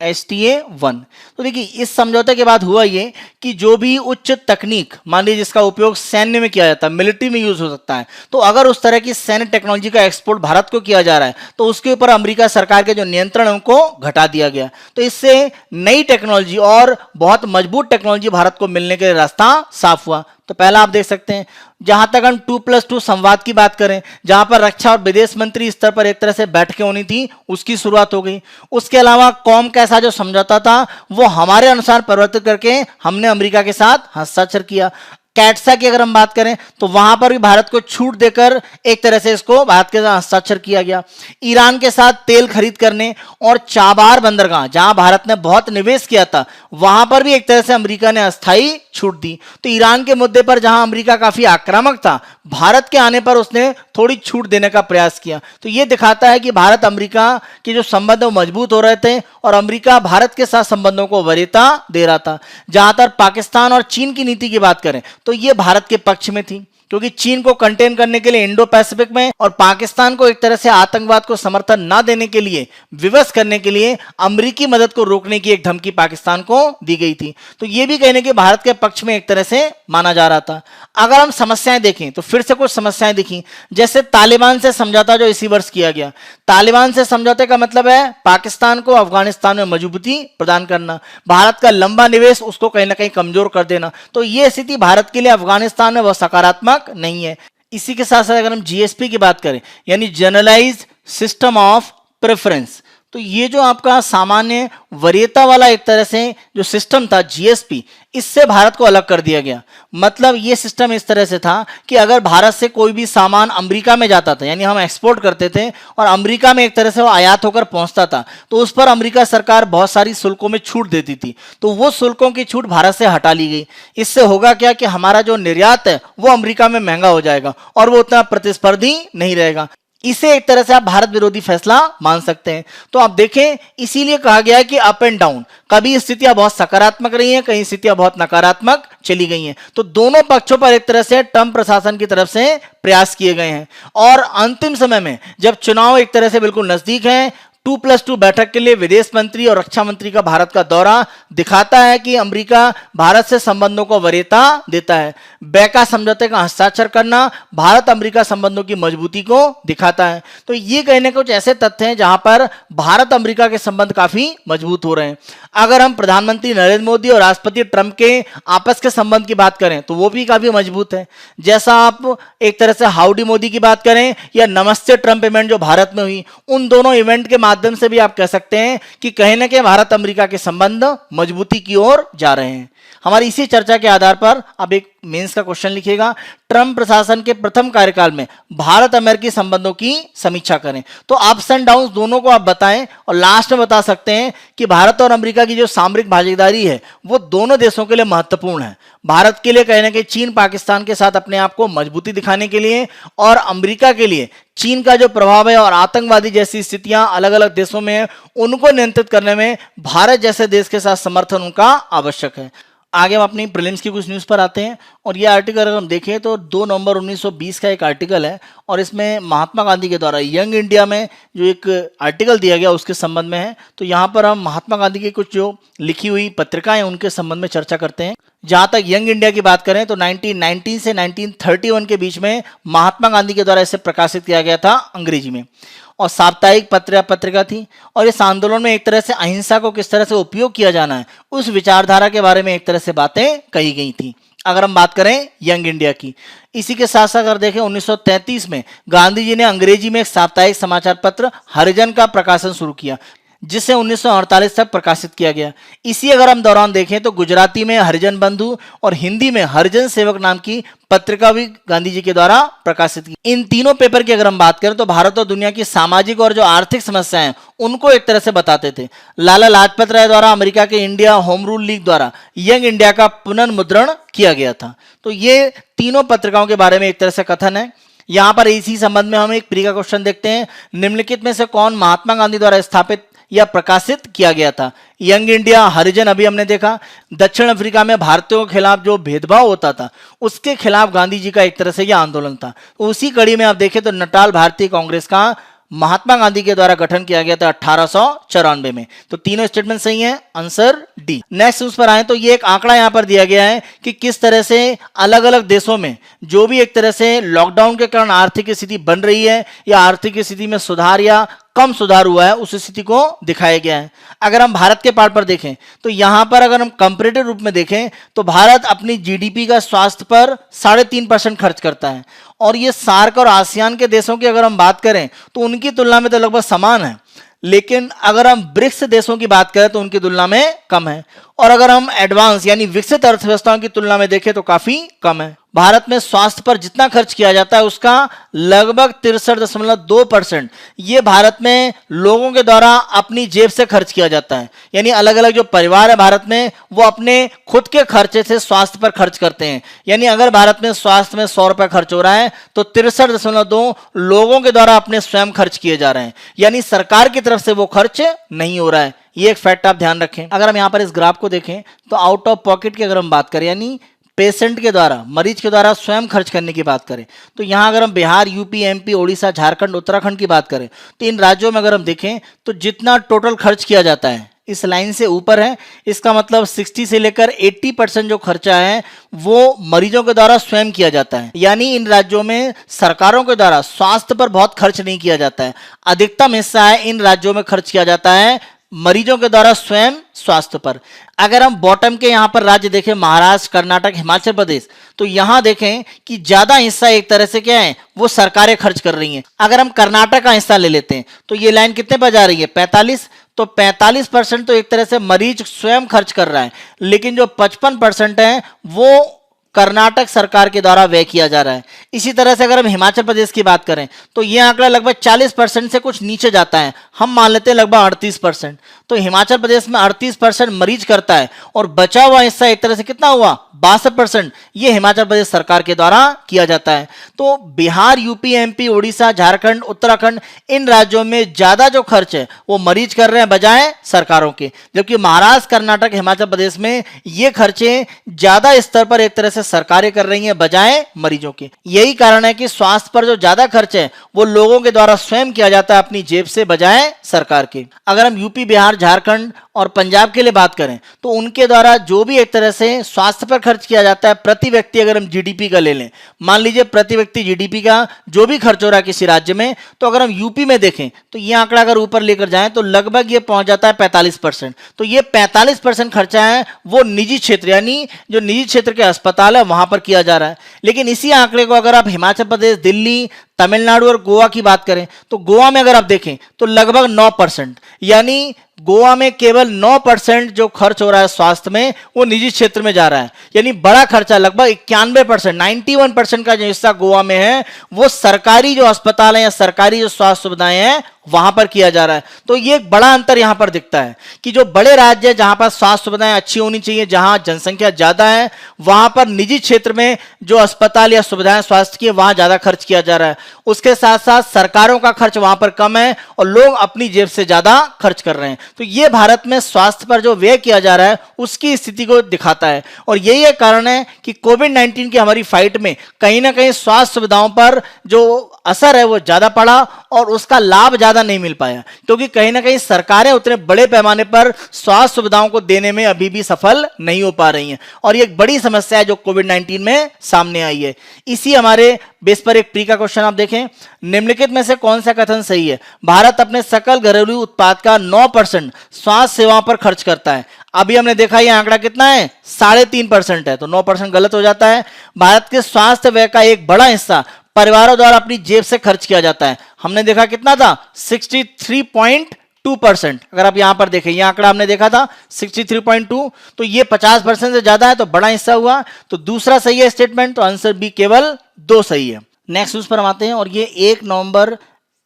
STA1। तो देखिए इस समझौते के बाद हुआ ये कि जो भी उच्च तकनीक मान लीजिए जिसका उपयोग सैन्य में किया जाता है, मिलिट्री में यूज हो सकता है, तो अगर उस तरह की सैन्य टेक्नोलॉजी का एक्सपोर्ट भारत को किया जा रहा है तो उसके ऊपर अमेरिका सरकार के जो नियंत्रण है उनको घटा दिया गया। तो इससे नई टेक्नोलॉजी और बहुत मजबूत टेक्नोलॉजी भारत को मिलने के रास्ता साफ हुआ। तो पहला आप देख सकते हैं, जहां तक हम 2+2 संवाद की बात करें, जहां पर रक्षा और विदेश मंत्री स्तर पर एक तरह से बैठकें होनी थी, उसकी शुरुआत हो गई। उसके अलावा कॉम कैसा जो समझौता था वो हमारे अनुसार परिवर्तित करके हमने अमेरिका के साथ हस्ताक्षर किया। कैट्सा की अगर हम बात करें तो वहां पर भी भारत को छूट देकर एक तरह से इसको भारत के साथ हस्ताक्षर किया गया। ईरान के साथ तेल खरीद करने और चाबार बंदरगाह जहां भारत ने बहुत निवेश किया था वहां पर भी एक तरह से अमेरिका ने अस्थायी छूट दी। तो ईरान के मुद्दे पर जहां अमेरिका काफी आक्रामक था, भारत के आने पर उसने थोड़ी छूट देने का प्रयास किया। तो यह दिखाता है कि भारत अमेरिका के जो संबंध मजबूत हो रहे थे और अमेरिका भारत के साथ संबंधों को वरीयता दे रहा था। जहां तक पाकिस्तान और चीन की नीति की बात करें तो यह भारत के पक्ष में थी, क्योंकि चीन को कंटेन करने के लिए इंडो पैसिफिक में और पाकिस्तान को एक तरह से आतंकवाद को समर्थन न देने के लिए, विवश करने के लिए अमेरिकी मदद को रोकने की एक धमकी पाकिस्तान को दी गई थी। तो यह भी कहने के भारत के पक्ष में एक तरह से माना जा रहा था। अगर हम समस्याएं देखें तो फिर से कुछ समस्याएं दिखी, जैसे तालिबान से समझौता जो इसी वर्ष किया गया। तालिबान से समझौते का मतलब है पाकिस्तान को अफगानिस्तान में मजबूती प्रदान करना, भारत का लंबा निवेश उसको कहीं ना कहीं कमजोर कर देना। तो यह स्थिति भारत के लिए अफगानिस्तान में वह सकारात्मक नहीं है। इसी के साथ साथ अगर हम जीएसपी की बात करें, यानी जनरलाइज्ड सिस्टम ऑफ प्रेफरेंस, तो ये जो आपका सामान्य वरीयता वाला एक तरह से जो सिस्टम था जीएसपी, इससे भारत को अलग कर दिया गया। मतलब ये सिस्टम इस तरह से था कि अगर भारत से कोई भी सामान अमेरिका में जाता था, यानी हम एक्सपोर्ट करते थे और अमेरिका में एक तरह से वो आयात होकर पहुंचता था, तो उस पर अमेरिका सरकार बहुत सारी शुल्कों में छूट देती थी। तो वो शुल्कों की छूट भारत से हटा ली गई। इससे होगा क्या कि हमारा जो निर्यात है वो अमेरिका में महंगा हो जाएगा और वो उतना प्रतिस्पर्धी नहीं रहेगा। इसे एक तरह से आप भारत विरोधी फैसला मान सकते हैं। तो आप देखें, इसीलिए कहा गया है कि अप एंड डाउन, कभी स्थितियां बहुत सकारात्मक रही हैं, कहीं स्थितियां बहुत नकारात्मक चली गई हैं। तो दोनों पक्षों पर एक तरह से ट्रंप प्रशासन की तरफ से प्रयास किए गए हैं। और अंतिम समय में जब चुनाव एक तरह से बिल्कुल नजदीक है, 2+2 बैठक के लिए विदेश मंत्री और रक्षा मंत्री का भारत का दौरा दिखाता है कि अमेरिका भारत से संबंधों को वरीयता देता है। बैका समझौते का हस्ताक्षर करना भारत अमेरिका संबंधों की मजबूती को दिखाता है। तो ये कहने कुछ ऐसे तथ्य हैं जहां पर भारत अमेरिका के संबंध काफी मजबूत हो रहे हैं। अगर हम प्रधानमंत्री नरेंद्र मोदी और राष्ट्रपति ट्रंप के आपस के संबंध की बात करें तो वो भी काफी मजबूत है। जैसा आप एक तरह से हाउडी मोदी की बात करें या नमस्ते ट्रंप इवेंट जो भारत में हुई, उन दोनों इवेंट के माध्यम से भी आप कह सकते हैं कि कहीं ना कहीं भारत अमेरिका के संबंध मजबूती की ओर जा रहे हैं। हमारी इसी चर्चा के आधार पर अब एक मेंस का क्वेश्चन लिखिएगा, ट्रंप प्रशासन के प्रथम कार्यकाल में भारत अमेरिकी संबंधों की समीक्षा करें। तो अप्स एंड डाउन्स दोनों को आप बताएं और लास्ट में बता सकते हैं कि भारत और अमेरिका की जो सामरिक भागीदारी है वो दोनों देशों के लिए महत्वपूर्ण है। भारत के लिए कहीं ना कहीं चीन पाकिस्तान के साथ अपने आप को मजबूती दिखाने के लिए, और अमेरिका के लिए चीन का जो प्रभाव है और आतंकवादी जैसी स्थितियां अलग अलग देशों में उनको नियंत्रित करने में भारत जैसे देश के साथ समर्थन उनका आवश्यक है। आगे हम अपनी प्रीलिम्स की कुछ न्यूज़ पर आते हैं और ये आर्टिकल अगर हम देखें तो 2 नवंबर 1920 का एक आर्टिकल है और इसमें महात्मा गांधी के द्वारा यंग इंडिया में जो एक आर्टिकल दिया गया उसके संबंध में है। तो यहाँ पर हम महात्मा गांधी की कुछ जो लिखी हुई पत्रिकाएं हैं उनके संबंध में चर्चा करते हैं। जहाँ तक यंग इंडिया की बात करें तो 1919 से 1931 के बीच में महात्मा गांधी के द्वारा इसे प्रकाशित किया गया था अंग्रेजी में, और साप्ताहिक पत्रिका थी। और इस आंदोलन में एक तरह से अहिंसा को किस तरह से उपयोग किया जाना है उस विचारधारा के बारे में एक तरह से बातें कही गई थी। अगर हम बात करें यंग इंडिया की, इसी के साथ साथ अगर देखें 1933 में गांधी जी ने अंग्रेजी में एक साप्ताहिक समाचार पत्र हरिजन का प्रकाशन शुरू किया, जिसे 1948 तक प्रकाशित किया गया। इसी अगर हम दौरान देखें तो गुजराती में हरिजन बंधु और हिंदी में हरिजन सेवक नाम की पत्रिका भी गांधी जी के द्वारा प्रकाशित की। इन तीनों पेपर की अगर हम बात करें तो भारत और दुनिया की सामाजिक और जो आर्थिक समस्याएं हैं उनको एक तरह से बताते थे। लाला लाजपत राय द्वारा अमेरिका के इंडिया होम रूल लीग द्वारा यंग इंडिया का पुनर्मुद्रण किया गया था। तो ये तीनों पत्रिकाओं के बारे में एक तरह से कथन है। यहाँ पर इसी संबंध में हम एक प्री का क्वेश्चन देखते हैं, निम्नलिखित में से कौन महात्मा गांधी द्वारा स्थापित या प्रकाशित किया गया था? यंग इंडिया, हरिजन अभी हमने देखा। दक्षिण अफ्रीका में भारतीयों के खिलाफ जो भेदभाव होता था उसके खिलाफ गांधी जी का एक तरह से यह आंदोलन था। उसी कड़ी में आप देखें तो नटाल भारतीय कांग्रेस का महात्मा गांधी के द्वारा गठन किया गया था 1894 में। तो तीनों स्टेटमेंट सही है, आंसर डी। नेक्स्ट उस पर आए तो ये एक आंकड़ा यहां पर दिया गया है कि किस तरह से अलग अलग देशों में जो भी एक तरह से लॉकडाउन के कारण आर्थिक स्थिति बन रही है या आर्थिक स्थिति में सुधार या कम सुधार हुआ है उस स्थिति को दिखाया गया है। अगर हम भारत के पार्ट पर देखें तो यहां पर अगर हम कंपैरेटिव रूप में देखें तो भारत अपनी जीडीपी का स्वास्थ्य पर 3.5% खर्च करता है, और ये सार्क और आसियान के देशों की अगर हम बात करें तो उनकी तुलना में तो लगभग समान है, लेकिन अगर हम ब्रिक्स देशों की बात करें तो उनकी तुलना में कम है, और अगर हम एडवांस यानी विकसित अर्थव्यवस्थाओं की तुलना में देखें तो काफी कम है। भारत में स्वास्थ्य पर जितना खर्च किया जाता है उसका लगभग 63.2% ये भारत में लोगों के द्वारा अपनी जेब से खर्च किया जाता है। यानी अलग अलग जो परिवार है भारत में वो अपने खुद के खर्चे से स्वास्थ्य पर खर्च करते हैं। यानी अगर भारत में स्वास्थ्य में 100 रुपए खर्च हो रहा है तो 63.2 लोगों के द्वारा अपने स्वयं खर्च किए जा रहे हैं, यानी सरकार की तरफ से वो खर्च नहीं हो रहा है। ये एक फैक्ट आप ध्यान रखें। अगर हम यहां पर इस ग्राफ को देखें तो आउट ऑफ पॉकेट की अगर हम बात करें यानी पेशेंट के द्वारा, मरीज के द्वारा स्वयं खर्च करने की बात करें तो यहां अगर हम बिहार, यूपी, एमपी, ओडिशा, झारखंड, उत्तराखंड की बात करें तो इन राज्यों में अगर हम देखें तो जितना टोटल खर्च किया जाता है इस लाइन से ऊपर है, इसका मतलब 60 से लेकर 80% जो खर्चा है वो मरीजों के द्वारा स्वयं किया जाता है। यानी इन राज्यों में सरकारों के द्वारा स्वास्थ्य पर बहुत खर्च नहीं किया जाता है। अधिकतम हिस्सा है इन राज्यों में खर्च किया जाता है मरीजों के द्वारा स्वयं स्वास्थ्य पर। अगर हम बॉटम के यहां पर राज्य देखें, महाराष्ट्र, कर्नाटक, हिमाचल प्रदेश, तो यहां देखें कि ज्यादा हिस्सा एक तरह से क्या है वो सरकारें खर्च कर रही हैं। अगर हम कर्नाटक का हिस्सा ले लेते हैं तो ये लाइन कितने पर जा रही है 45, तो 45% तो एक तरह से मरीज स्वयं खर्च कर रहा है, लेकिन जो 55% है वो कर्नाटक सरकार के द्वारा व्यय किया जा रहा है। इसी तरह से अगर हम हिमाचल प्रदेश की बात करें तो यह आंकड़ा लगभग 40% से कुछ नीचे जाता है, हम मान लेते हैं लगभग 38%। तो हिमाचल प्रदेश में 38% मरीज करता है और बचा हुआ हिस्सा एक तरह से कितना हुआ 62% ये हिमाचल प्रदेश सरकार के द्वारा किया जाता है। तो बिहार, यूपी, एमपी, ओडिशा, झारखंड, उत्तराखंड इन राज्यों में ज्यादा जो खर्च है वो मरीज कर रहे हैं बजाय सरकारों के, जबकि महाराष्ट्र, कर्नाटक, हिमाचल प्रदेश में ये खर्चे ज्यादा स्तर पर एक तरह से सरकारें कर रही हैं बजाय मरीजों के। यही कारण है कि स्वास्थ्य पर जो ज्यादा खर्च है वो लोगों के द्वारा स्वयं किया जाता है अपनी जेब से बजाय सरकार के। अगर हम यूपी, बिहार, झारखंड और पंजाब के लिए बात करें तो उनके द्वारा जो भी एक तरह से स्वास्थ्य पर खर्च किया जाता है प्रति व्यक्ति, अगर हम जीडीपी का ले लें, मान लीजिए प्रति व्यक्ति जीडीपी का जो भी खर्च हो रहा है किसी राज्य में, तो अगर हम यूपी में देखें तो ये आंकड़ा अगर ऊपर लेकर जाएं तो लगभग ये पहुंच जाता है 45%। तो ये 45% खर्चा है वो निजी क्षेत्र यानी जो निजी क्षेत्र के अस्पताल है वहां पर किया जा रहा है। लेकिन इसी आंकड़े को अगर आप हिमाचल प्रदेश, दिल्ली, तमिलनाडु और गोवा की बात करें तो गोवा में अगर आप देखें तो लगभग 9%, यानी गोवा में केवल 9% जो खर्च हो रहा है स्वास्थ्य में वो निजी क्षेत्र में जा रहा है। यानी बड़ा खर्चा लगभग 91%, 91% का जो हिस्सा गोवा में है वो सरकारी जो अस्पताल है या सरकारी जो स्वास्थ्य सुविधाएं हैं वहां पर किया जा रहा है। तो ये एक बड़ा अंतर यहां पर दिखता है कि जो बड़े राज्य है जहां पर स्वास्थ्य सुविधाएं अच्छी होनी चाहिए, जहां जनसंख्या ज्यादा है, वहां पर निजी क्षेत्र में जो अस्पताल या सुविधाएं स्वास्थ्य की वहां ज्यादा खर्च किया जा रहा है। उसके साथ साथ सरकारों का खर्च वहां पर कम है और लोग अपनी जेब से ज्यादा खर्च कर रहे हैं। तो ये भारत में स्वास्थ्य पर जो व्यय किया जा रहा है उसकी स्थिति को दिखाता है, और यही एक कारण है कि कोविड-19 की हमारी फाइट में कहीं ना कहीं स्वास्थ्य सुविधाओं पर जो असर है वो ज्यादा पड़ा और उसका लाभ ज्यादा नहीं मिल पाया, क्योंकि कहीं ना कहीं सरकारें उतने बड़े पैमाने पर स्वास्थ्य सुविधाओं को देने में अभी भी सफल नहीं हो पा रही हैं, और ये एक बड़ी समस्या है जो कोविड-19 में सामने आई है। इसी हमारे बेस पर एक प्री का क्वेश्चन आप देखें, निम्नलिखित में से कौन सा कथन सही है? भारत अपने सकल घरेलू उत्पाद का 9% स्वास्थ्य सेवाओं पर खर्च करता है। अभी हमने देखा यह आंकड़ा कितना है 3.5% है, तो 9% गलत हो जाता है। भारत के स्वास्थ्य व्यय का एक बड़ा हिस्सा परिवारों द्वारा अपनी जेब से खर्च किया जाता है। हमने देखा कितना था 63.2%। अगर आप यहां पर देखें यह आंकड़ा हमने देखा था 63.2, तो ये 50% से ज्यादा है, तो बड़ा हिस्सा हुआ। तो दूसरा सही है स्टेटमेंट, तो आंसर बी केवल 2 सही है। नेक्स्ट न्यूज पर हम आते हैं, और ये 1 नवंबर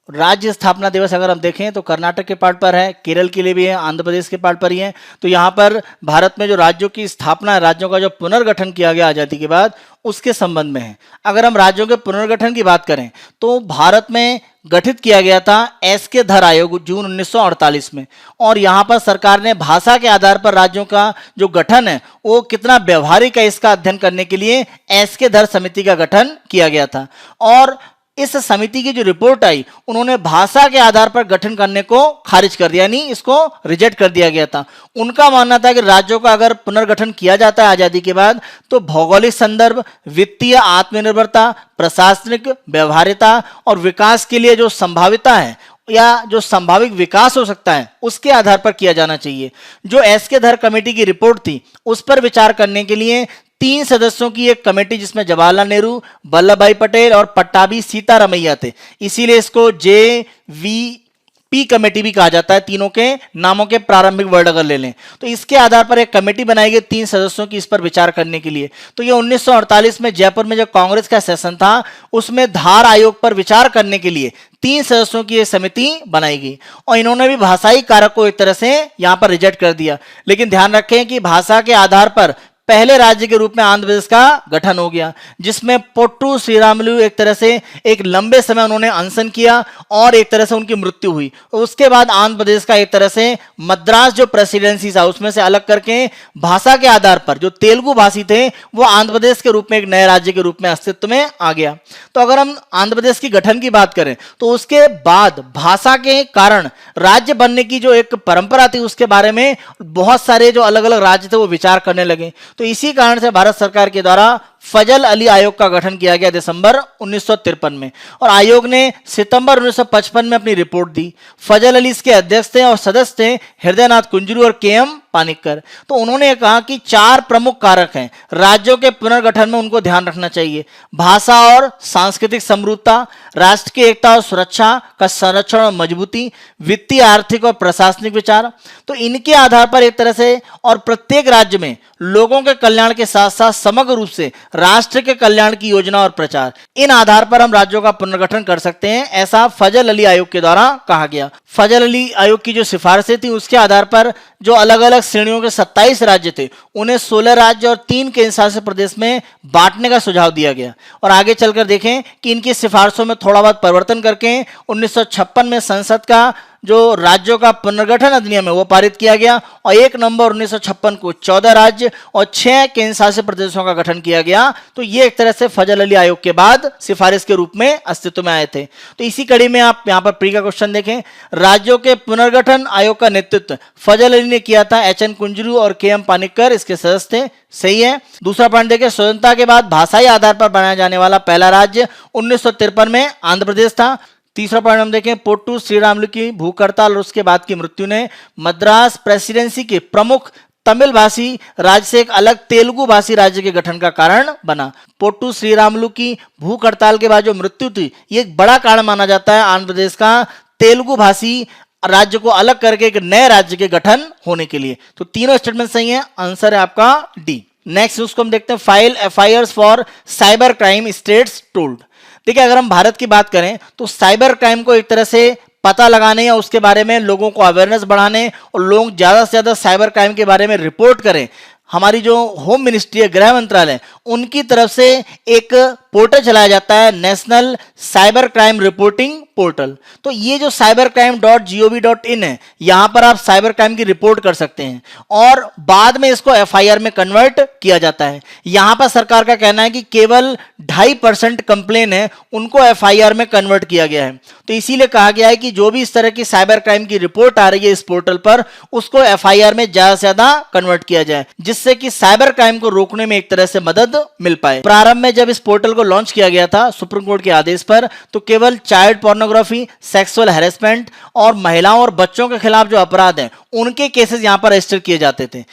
राज्य स्थापना दिवस अगर हम देखें तो कर्नाटक के पार्ट पर है, केरल के लिए भी है, आंध्र प्रदेश के पार्ट पर ही है। तो यहाँ पर भारत में जो राज्यों की स्थापना, राज्यों का जो पुनर्गठन किया गया आजादी के बाद, उसके संबंध में है। अगर हम राज्यों के पुनर्गठन की बात करें तो भारत में गठित किया गया था एस.के. धर आयोग जून 1948 में, और यहाँ पर सरकार ने भाषा के आधार पर राज्यों का जो गठन है वो कितना व्यवहारिक है इसका अध्ययन करने के लिए एस.के. धर समिति का गठन किया गया था। और इस समिति की जो रिपोर्ट आई उन्होंने भाषा के आधार पर गठन करने को खारिज कर दिया, यानी इसको रिजेक्ट कर दिया गया था। उनका मानना था कि राज्यों का अगर पुनर्गठन किया जाता है आजादी के बाद तो भौगोलिक संदर्भ, वित्तीय आत्मनिर्भरता, प्रशासनिक व्यवहार्यता और विकास के लिए जो संभाविता है या जो संभावित विकास हो सकता है उसके आधार पर किया जाना चाहिए। जो एसके धर कमेटी की रिपोर्ट थी उस पर विचार करने के लिए 3 सदस्यों की एक कमेटी, जिसमें जवाहरलाल नेहरू, वल्लभ भाई पटेल और पट्टाभी सीतारामैया थे, इसीलिए इसको JVP कमेटी भी कहा जाता है। तीनों के नामों के प्रारंभिक वर्ड अगर ले लें तो इसके आधार पर एक कमेटी बनाई गई 3 सदस्यों की इस पर विचार करने के लिए। तो ये 1948 में जयपुर में जो कांग्रेस का सेशन था उसमें धार आयोग पर विचार करने के लिए 3 सदस्यों की एक समिति बनाई गई और इन्होंने भी भाषाई कारक को एक तरह से यहां पर रिजेक्ट कर दिया। लेकिन ध्यान रखें कि भाषा के आधार पर पहले राज्य के रूप में आंध्र प्रदेश का गठन हो गया, जिसमें पोट्टू श्रीरामुलु एक तरह से एक लंबे समय उन्होंने अनशन किया और एक तरह से उनकी मृत्यु हुई। उसके बाद आंध्र प्रदेश का एक तरह से मद्रास जो प्रेसिडेंसी था उसमें से अलग करके भाषा के आधार पर जो तेलुगु भाषी थे वो आंध्र प्रदेश के रूप में एक नए राज्य के रूप में अस्तित्व में आ गया। तो अगर हम आंध्र प्रदेश की गठन की बात करें तो उसके बाद भाषा के कारण राज्य बनने की जो एक परंपरा थी उसके बारे में बहुत सारे जो अलग अलग राज्य थे वो विचार करने लगे। तो इसी कारण से भारत सरकार के द्वारा फजल अली आयोग का गठन किया गया दिसंबर 1953 में और आयोग ने सितंबर 1955 में अपनी रिपोर्ट दी। फजल अली इसके अध्यक्ष थे और सदस्य थे हृदयनाथ कुंजरू और KM पानिक्कर। तो उन्होंने कहा कि 4 प्रमुख कारक हैं राज्यों के पुनर्गठन में, उनको ध्यान रखना चाहिए। भाषा और सांस्कृतिक समृद्धता, राष्ट्र की एकता और सुरक्षा का संरक्षण और मजबूती, वित्तीय, आर्थिक और प्रशासनिक विचार। तो इनके आधार पर एक तरह से और प्रत्येक राज्य में लोगों के कल्याण के साथ साथ समग्र रूप से राष्ट्र के कल्याण की योजना और प्रचार, इन आधार पर हम राज्यों का पुनर्गठन कर सकते हैं, ऐसा फजल अली आयोग के द्वारा कहा गया। फजल अली आयोग की जो सिफारिशें थी उसके आधार पर जो अलग अलग श्रेणियों के 27 राज्य थे उन्हें 16 राज्य और 3 केंद्र शासित प्रदेश में बांटने का सुझाव दिया गया। और आगे चलकर देखें कि इनकी सिफारिशों में थोड़ा बहुत परिवर्तन करके 1956 में संसद का जो राज्यों का पुनर्गठन अधिनियम है वो पारित किया गया और 1 नवंबर 1956 को 14 राज्य और 6 केंद्र शासित प्रदेशों का गठन किया गया। तो ये एक तरह से फजल अली आयोग के बाद सिफारिश के रूप में अस्तित्व में आए थे। तो इसी कड़ी में आप यहाँ पर प्री का क्वेश्चन देखें, राज्यों के पुनर्गठन आयोग का नेतृत्व फजल अली ने किया था। HN कुंजरू और KM पानिक्कर इसके सदस्य थे। सही है। दूसरा पॉइंट देखें, स्वतंत्रता के बाद भाषाई आधार पर बनाया जाने वाला पहला राज्य 1953 में आंध्र प्रदेश था। तीसरा पॉइंट हम देखें, पोट्टू श्रीरामुलु की भूख हड़ताल और उसके बाद की मृत्यु ने मद्रास प्रेसिडेंसी के प्रमुख तमिल भाषी राज्य से एक अलग तेलुगु भाषी राज्य के गठन का कारण बना। पोट्टू श्रीरामुलु की भूख हड़ताल के बाद जो मृत्यु थी ये एक बड़ा कारण माना जाता है आंध्र प्रदेश का तेलुगु भाषी राज्य को अलग करके एक नए राज्य के गठन होने के लिए। तो तीनों स्टेटमेंट सही है, आंसर है आपका डी। नेक्स्ट उसको हम देखते हैं, file FIRs for cyber crime states told. देखिए अगर हम भारत की बात करें तो साइबर क्राइम को एक तरह से पता लगाने या उसके बारे में लोगों को अवेयरनेस बढ़ाने और लोग ज्यादा से ज्यादा साइबर क्राइम के बारे में रिपोर्ट करें, हमारी जो होम मिनिस्ट्री है, गृह मंत्रालय, उनकी तरफ से एक पोर्टल चलाया जाता है, national cyber crime reporting portal. तो ये जो cybercrime.gov.in है, यहां पर आप साइबर क्राइम की रिपोर्ट कर सकते हैं और बाद में इसको FIR में कन्वर्ट किया जाता है। यहां पर सरकार का कहना है कि केवल 2.5% कंप्लेन है उनको FIR में कन्वर्ट किया गया है। तो इसीलिए कहा गया है कि जो भी इस तरह की साइबर क्राइम की रिपोर्ट आ रही है इस पोर्टल पर, उसको FIR में ज्यादा से ज्यादा कन्वर्ट किया जाए, जिससे कि साइबर क्राइम को रोकने में एक तरह से मदद मिल पाए। प्रारंभ में जब इस पोर्टल को लॉन्च किया गया था सुप्रीम कोर्ट के आदेश पर, तो केवल चाइल्ड पोर्नोग्राफी, सेक्सुअल हैरेसमेंट और महिलाओं और बच्चों के खिलाफ जो अपराध हैं उनके केसेस यहां पर रजिस्टर किए जाते थे।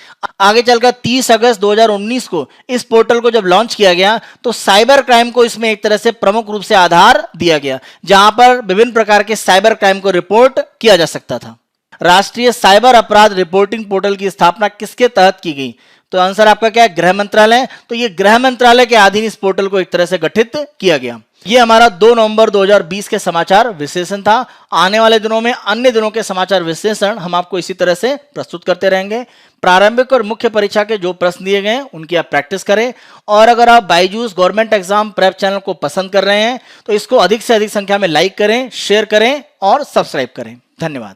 आगे चलकर 30 अगस्त 2019 को इस पोर्टल को जब लॉन्च किया गया तो साइबर क्राइम को इसमें एक तरह से प्रमुख रूप से आधार दिया गया, जहां पर विभिन्न प्रकार के साइबर क्राइम को रिपोर्ट किया जा सकता था। राष्ट्रीय साइबर अपराध रिपोर्टिंग पोर्टल की स्थापना किसके तहत की गई? तो आंसर आपका क्या है? गृह मंत्रालय। तो ये गृह मंत्रालय के अधीन इस पोर्टल को एक तरह से गठित किया गया। ये हमारा 2 नवंबर 2020 के समाचार विश्लेषण था। आने वाले दिनों में अन्य दिनों के समाचार विश्लेषण हम आपको इसी तरह से प्रस्तुत करते रहेंगे। प्रारंभिक और मुख्य परीक्षा के जो प्रश्न दिए गए उनकी आप प्रैक्टिस करें, और अगर आप Byju's government exam prep channel को पसंद कर रहे हैं तो इसको अधिक से अधिक संख्या में लाइक करें, शेयर करें और सब्सक्राइब करें। धन्यवाद।